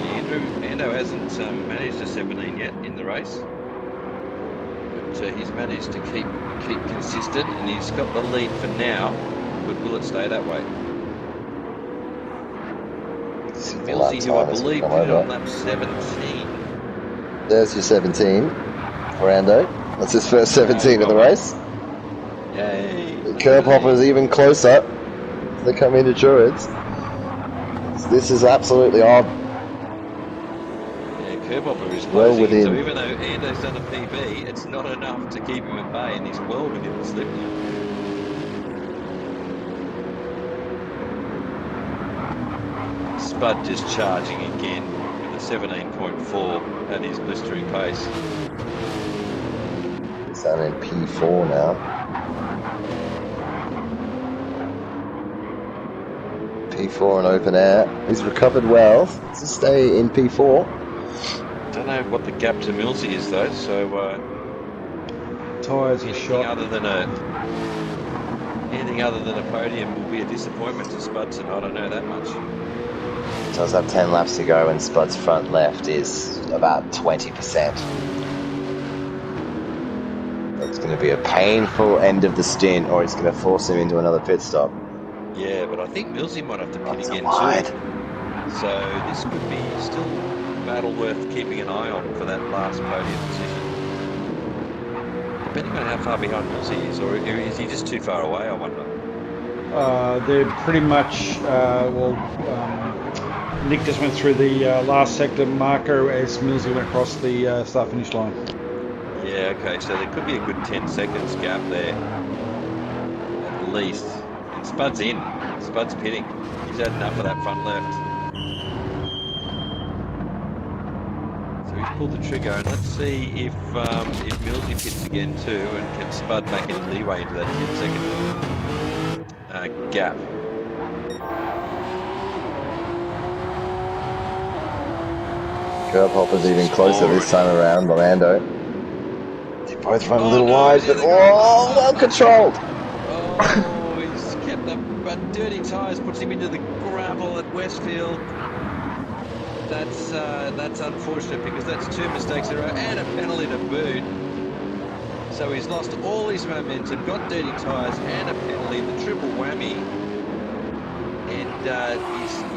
Ando hasn't managed a 17 yet in the race, but he's managed to keep consistent, and he's got the lead for now. But will it stay that way? Millsy, who I believe did it on lap 17. There's your 17 for Ando. That's his first 17 of the race. Yay! The curb hopper is even closer. They come into Druids. This is absolutely odd. Yeah, curb hopper is closing. Well within. So even though Ando's done a PB, it's not enough to keep him at bay, and he's well within the slip now. Spud just charging again with a 17.4 at his blistering pace. He's down in P4 now. P4 and open air. He's recovered well to stay in P4. Don't know what the gap to Millsy is though, so Tyres are anything shot. anything other than a podium will be a disappointment to Spudson. I don't know that much. Does have 10 laps to go, and Spud's front left is about 20%. It's going to be a painful end of the stint, or it's going to force him into another pit stop. Yeah, but I think Millsy might have to pit That's again wide. too. So this could be still a battle worth keeping an eye on for that last podium position. Depending on how far behind Millsy is, or is he just too far away, I wonder. They're pretty much, Nick just went through the last sector marker as Millsy went across the start-finish line. Yeah, okay, so there could be a good 10 seconds gap there, at least. And Spud's in. Spud's pitting. He's had enough of that front left. So he's pulled the trigger, and let's see if Millsy pits again too, and can Spud make any leeway into that 10-second gap. Curb hopper's even closer this time around, Orlando. They both run a little wide, but well controlled. Oh, he's kept up, but dirty tyres puts him into the gravel at Westfield. That's unfortunate, because that's two mistakes in a row and a penalty to boot. So he's lost all his momentum, got dirty tyres and a penalty, the triple whammy. And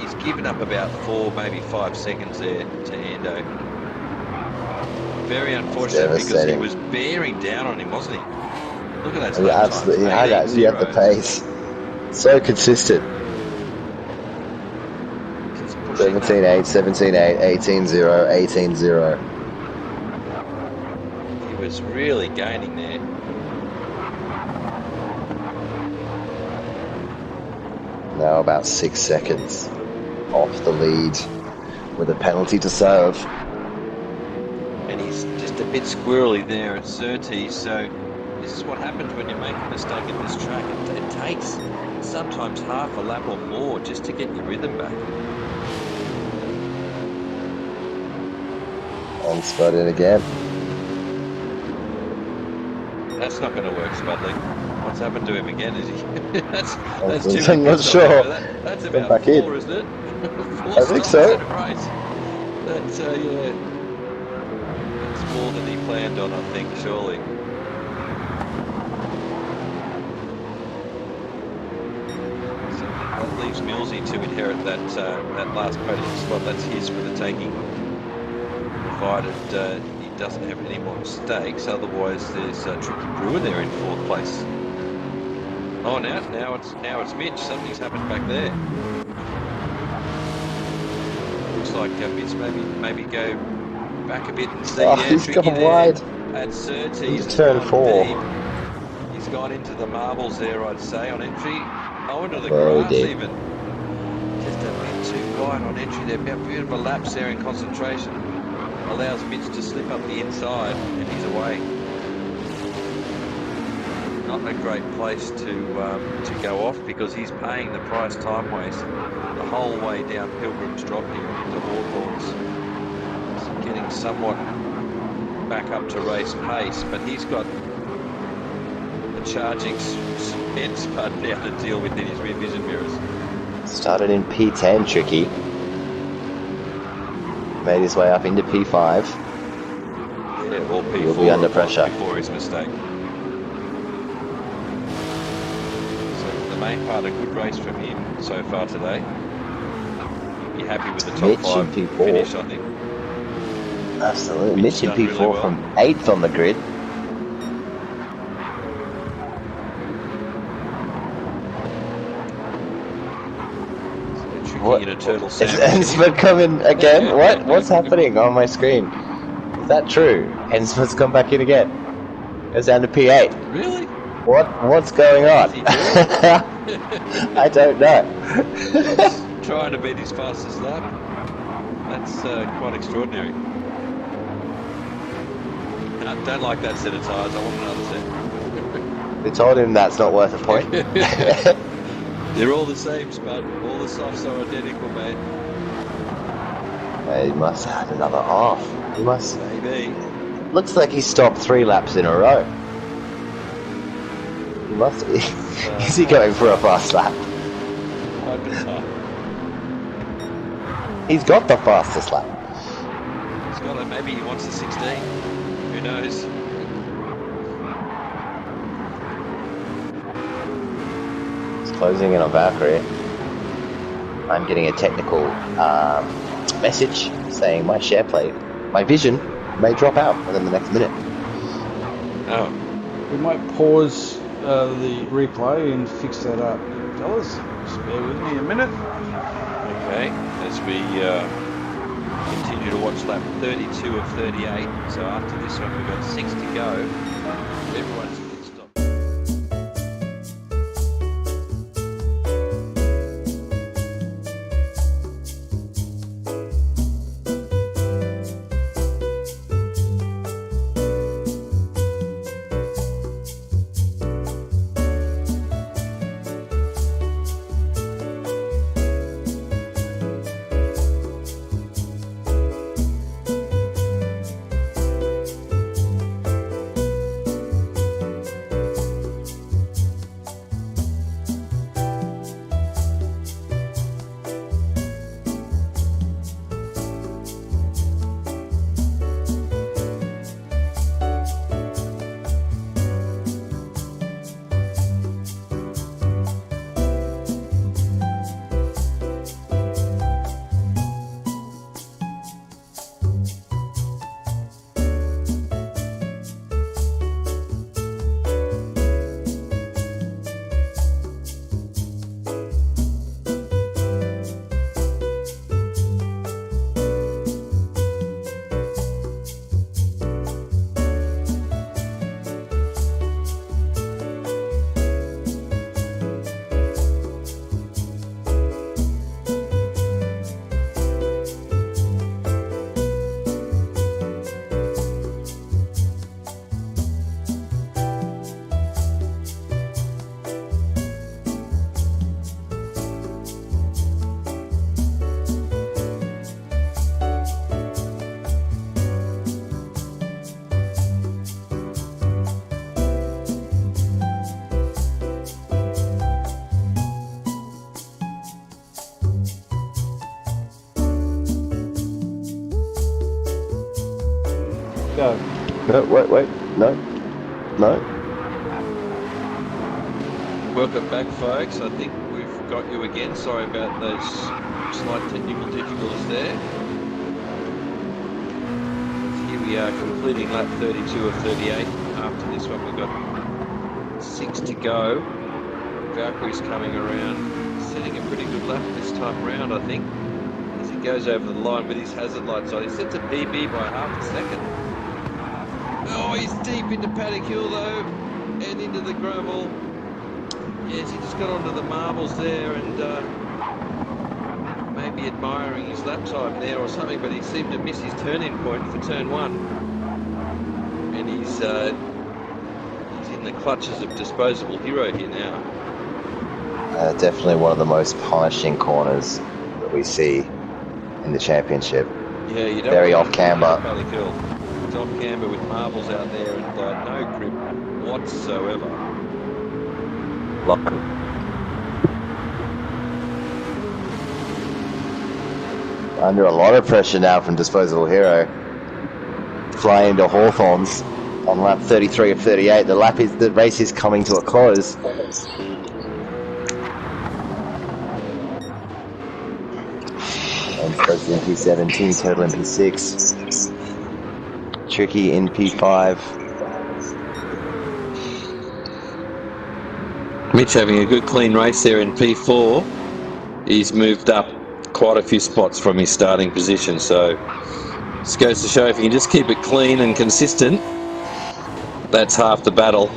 he's given up about 4, maybe 5 seconds there to Ando. Very unfortunate, because he was bearing down on him, wasn't he? Look at that. He absolutely had the pace. So consistent. 17-8, 17-8, 18-0, 18-0. He was really gaining there. Now about 6 seconds off the lead with a penalty to serve. And he's just a bit squirrely there at Surtees, so this is what happens when you make a mistake at this track. It takes sometimes half a lap or more just to get your rhythm back. And Spud in again. That's not going to work, Spudley. What's happened to him again? Is he? that's I'm too many not pits stops sure. over. That's Went about back in. 4, isn't it? 4 I think stops so. in a race. That's yeah. That's more than he planned on, I think. Surely. So that leaves Millsy to inherit that last podium spot. That's his for the taking, provided he doesn't have any more mistakes. Otherwise, there's Tricky Brewer there in 4th place. Oh, now it's Mitch. Something's happened back there. Looks like Mitch maybe go back a bit and see. Oh, Yeah, he's Tricky gone there wide. at Surtees. Into He's turn gone 4. deep. He's gone into the marbles there, I'd say, on entry. Oh, into the Very grass deep. even. Just a bit too wide on entry there. Bit of a lapse there in concentration. Allows Mitch to slip up the inside, and he's away. Not a great place to go off, because he's paying the price time waste the whole way down Pilgrim's Drop here into Hawthorns. He's getting somewhat back up to race pace, but he's got a charging spent spud now to deal with in his rear vision mirrors. Started in P10, Tricky. Made his way up into P5. Yeah, or P4. He'll be under pressure. Before his mistake. So the main part, a good race from him so far today. Be happy with the top Mitch 5 in P4. finish, I think. Absolutely. Mitch in done P4 really well. from 8th on the grid. What? In a turtle Is sandwich. Ensmith coming again? What's happening on my screen? Is that true? Ensmith's come back in again. Goes down to P8. Really? What's going on? What's he doing? I don't know. Trying to beat his fastest lap. That's quite extraordinary. Don't like that set of tyres. I want another set. They told him that's not worth a point. They're all the same, Spud. All the softs are identical, mate. He must have had another off. He must. Maybe. Looks like he stopped 3 laps in a row. He must. Is he going for a fast lap? He's got the fastest lap. He's got it. Maybe he wants the 16. Who knows? He's closing in on Valkyrie. I'm getting a technical message saying my share play, my vision may drop out within the next minute. Oh. We might pause the replay and fix that up. Fellas, just bear with me a minute. Okay. As we continue to watch lap 32 of 38. So after this one, we've got 6 to go. Everyone's pit stop. Go. No, wait. No. Welcome back, folks. I think we've got you again. Sorry about those slight technical difficulties there. Here we are completing lap 32 of 38. After this one, we've got 6 to go. Valkyrie's coming around, setting a pretty good lap this time around, I think, as he goes over the line with his hazard lights on. He sets a PB by half a second. Oh, he's deep into Paddock Hill though, and into the gravel. Yes, he just got onto the marbles there and maybe admiring his lap time there or something, but he seemed to miss his turn-in point for turn 1. And he's in the clutches of disposable hero here now. Definitely one of the most punishing corners that we see in the championship. Yeah, you don't Very want off camber. Paddock Hill. It's off camber with marbles out there and no grip whatsoever. Under a lot of pressure now from Disposable Hero. Flying into Hawthorns on lap 33 of 38. The race is coming to a close. And Frozen in P17, Total in P6. Tricky in P5. Mitch having a good clean race there in P4. He's moved up quite a few spots from his starting position, so this goes to show if you can just keep it clean and consistent, that's half the battle,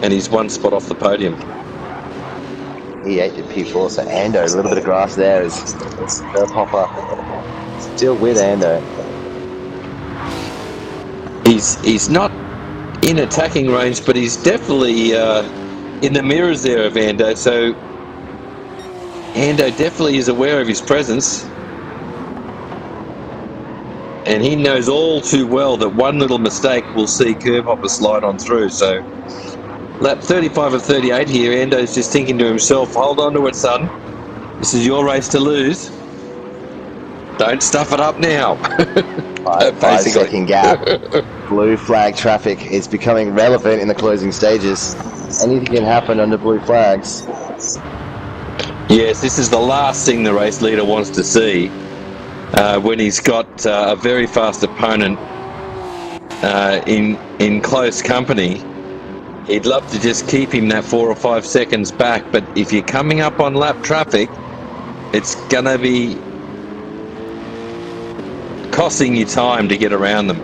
and he's 1 spot off the podium. He ate the P4, so Ando, a little bit of grass there as Curb Hopper still with Ando. He's not in attacking range, but he's definitely in the mirrors there of Ando, so Ando definitely is aware of his presence, and he knows all too well that one little mistake will see Curb Hopper slide on through. So lap 35 of 38 here, Ando's just thinking to himself, hold on to it, son, this is your race to lose, don't stuff it up now. 5 second gap. Blue flag traffic is becoming relevant in the closing stages. Anything can happen under blue flags. Yes, this is the last thing the race leader wants to see when he's got a very fast opponent in close company. He'd love to just keep him that 4 or 5 seconds back, but if you're coming up on lap traffic, it's gonna be costing you time to get around them.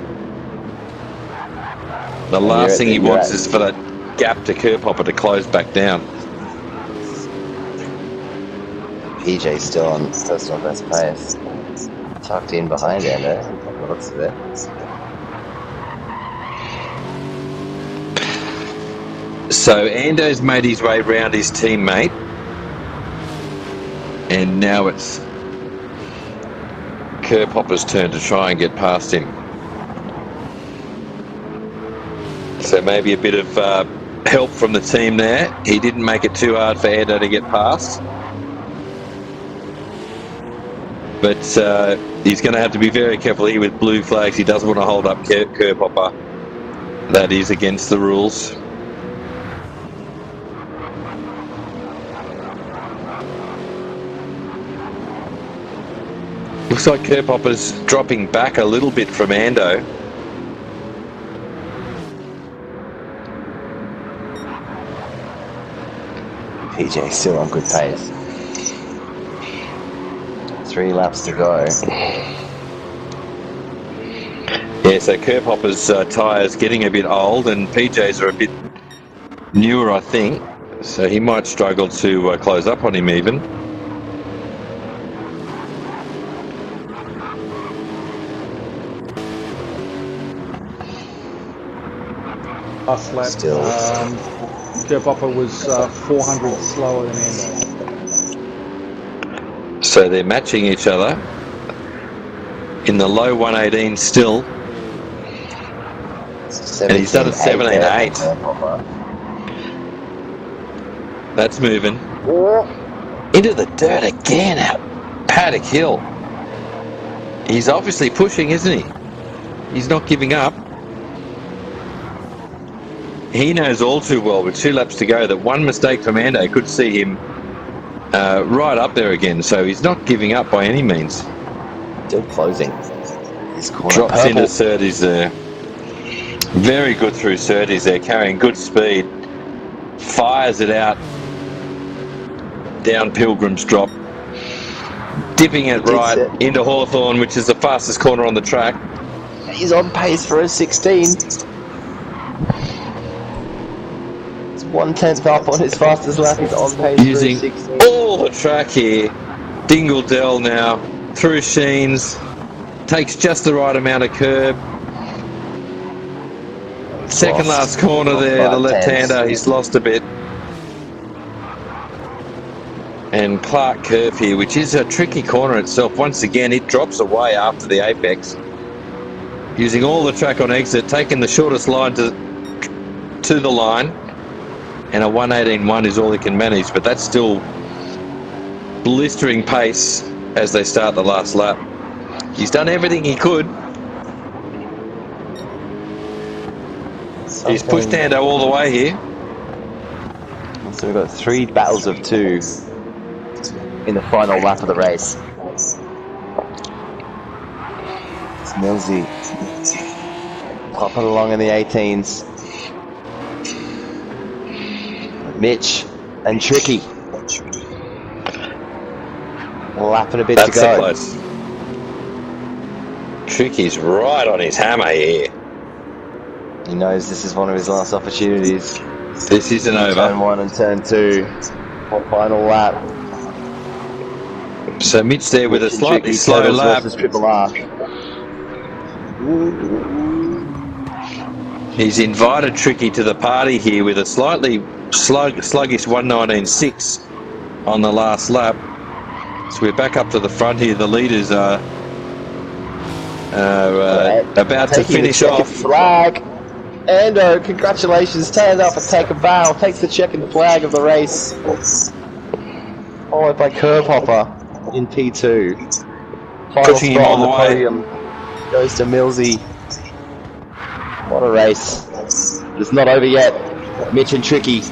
The last thing he wants is for that gap to Curb Hopper to close back down. PJ still on personal best pace. Tucked in behind Ando, from the looks of it. So Ando's made his way round his teammate, and now it's Curb Hopper's turn to try and get past him. So maybe a bit of help from the team there. He didn't make it too hard for Ando to get past. But he's going to have to be very careful here with blue flags. He doesn't want to hold up Curb Hopper. That is against the rules. Looks like Curb Hopper's dropping back a little bit from Ando. PJ still on good pace. 3 laps to go. Yeah, so Curb Hopper's tyres getting a bit old, and PJ's are a bit newer, I think. So he might struggle to close up on him even. Last lap, Still. Curb Hopper was 400 slower than Ando. So they're matching each other in the low 118 still. And he's done a 17.8. That's moving. Into the dirt again at Paddock Hill. He's obviously pushing, isn't he? He's not giving up. he knows all too well with 2 laps to go that one mistake from Ando could see him right up there again. So he's not giving up by any means. Still closing. This corner. Drops Purple. into 30s there. Very good through 30s there, carrying good speed. Fires it out. Down Pilgrim's Drop. Dipping it right into Hawthorn, which is the fastest corner on the track. He's on pace for a 16. It's 1/10 up on his fastest lap. He's on pace Using for a 16. all the track here. Dingle Dell now. Through Sheens. Takes just the right amount of curb. Second last corner there, the left-hander. He's lost a bit. And Clark Curve here, which is a tricky corner itself. Once again, it drops away after the apex. Using all the track on exit, taking the shortest line to the line. And a 1:18.1 is all he can manage, but that's still blistering pace as they start the last lap. He's done everything he could. He's pushed Ando all the way here. So we've got 3 battles of 2 in the final lap of the race. It's Millsy popping along in the 18s. Mitch and Tricky. Lapping a bit to go. Close. Tricky's right on his hammer here. He knows this is one of his last opportunities. This isn't over. Turn 1 and turn 2. For final lap. So Mitch there with a slightly slow lap. Triple R. He's invited Tricky to the party here with a slightly sluggish 1:19.6 on the last lap. So we're back up to the front here. The leaders are about to finish off. Flag. Ando, congratulations, turns up and take a bow, takes the checkered flag of the race. Followed by Curb Hopper in P2. Final Pushing him spot all on the the way. podium goes to Millsy. What a race. It's not over yet. Mitch and Tricky.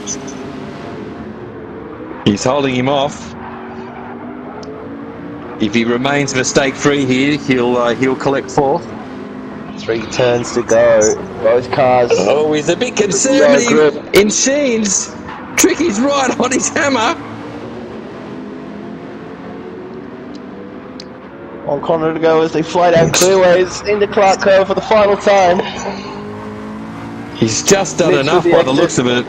He's holding him off. If he remains mistake-free here, he'll collect 4th. 3 turns to go. Both cars. Oh, he's a bit conservative in Sheens. Tricky's right on his hammer. One corner to go as they fly down clearways into Clark Curve for the final time. He's just done Mitch enough with the by the exit. looks of it.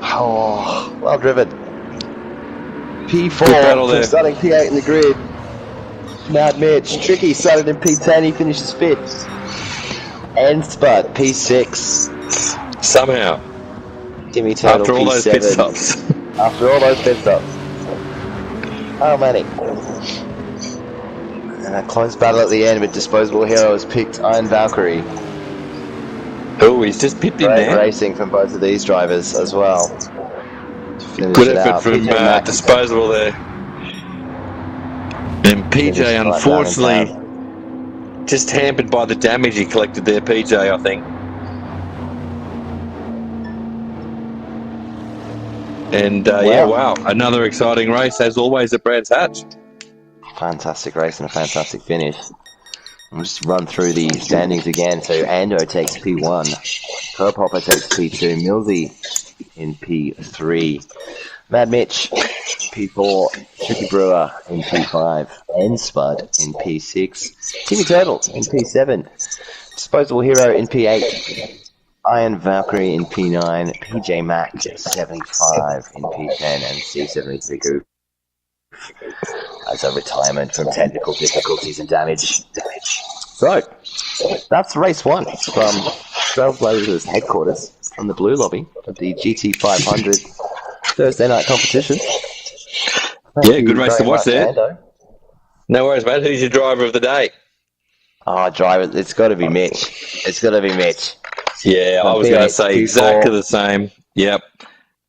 Oh, well driven. P4 Good battle from there. starting P8 in the grid. Mad Mitch. Tricky started in P10, he finishes 5th. And Spud, P6. Somehow. Timmy Turtle, After all P7. those pit stops. After all those pit stops. How many? And a close battle at the end, but Disposable Hero has picked Iron Valkyrie. Oh, he's just pipped in Great there. racing from both of these drivers as well. Good effort from Disposable there. And PJ, unfortunately, just hampered by the damage he collected there, PJ, I think. And yeah, wow, another exciting race, as always, at Brands Hatch. Fantastic race and a fantastic finish. We'll just run through the standings again. So Ando takes P1, Curb Hopper takes P2, Millsy in P3, Mad Mitch P4, Tricky Brewer in P5, and Spud in P6, Timmy Turtle in P7, Disposable Hero in P8, Iron Valkyrie in P9, PJ Mac 75 in P10, and C73 Goop as a retirement from technical difficulties and damage. So, that's race 1 from Trailblazers headquarters from the Blue Lobby of the GT500 Thursday night competition. Yeah, good race to watch there. Ando. No worries, mate. Who's your driver of the day? Oh, driver, it's got to be Mitch. It's got to be Mitch. Yeah, I was going to say exactly the same. Yep.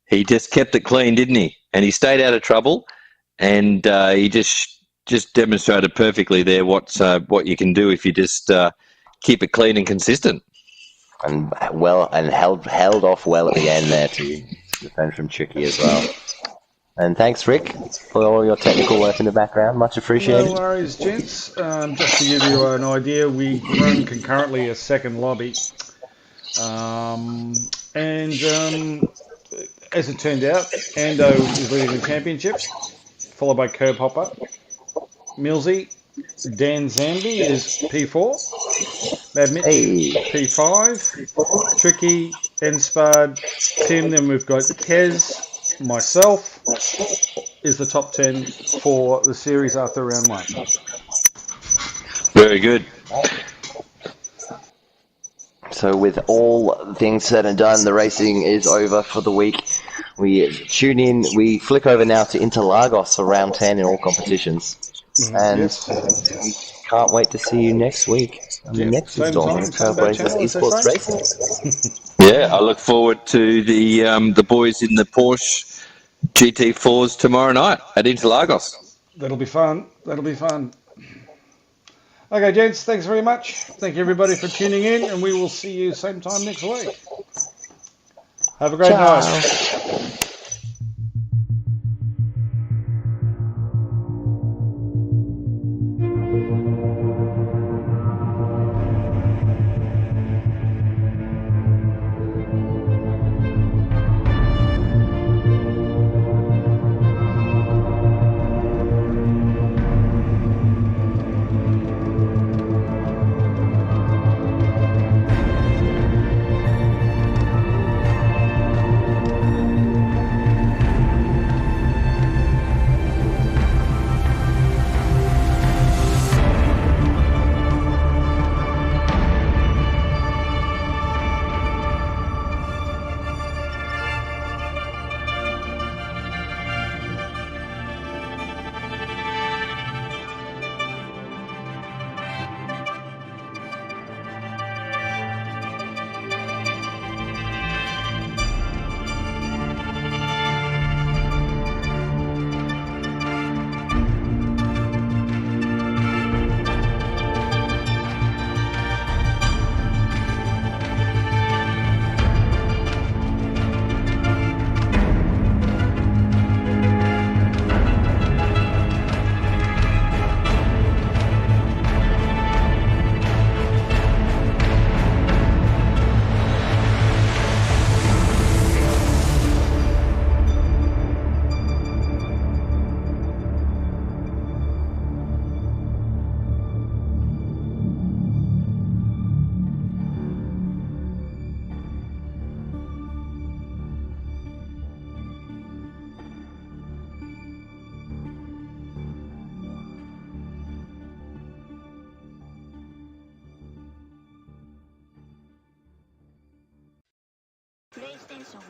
He just kept it clean, didn't he? And he stayed out of trouble. And he just demonstrated perfectly there what you can do if you just keep it clean and consistent. and held off well at the end there to defend from Tricky as well. And thanks, Rick, for all your technical work in the background. Much appreciated. No worries, gents. Just to give you an idea, we run concurrently a second lobby. As it turned out, Ando is leading the championship, followed by Curb Hopper. Millsy, Dan Zambi is P4. Mad Mitch, Hey. P5. Tricky, Enspard, Tim. Then we've got Kez, myself, is the top 10 for the series after round 1. Very good. So with all things said and done, the racing is over for the week. We tune in, we flick over now to Interlagos for round 10 in all competitions. And we can't wait to see you next week on the next installment of Trailblazers Esports Racing. Yeah, I look forward to the boys in the Porsche GT4s tomorrow night at Interlagos. That'll be fun. That'll be fun. Okay, gents, thanks very much. Thank you, everybody, for tuning in, and we will see you same time next week. Have a great night. PlayStation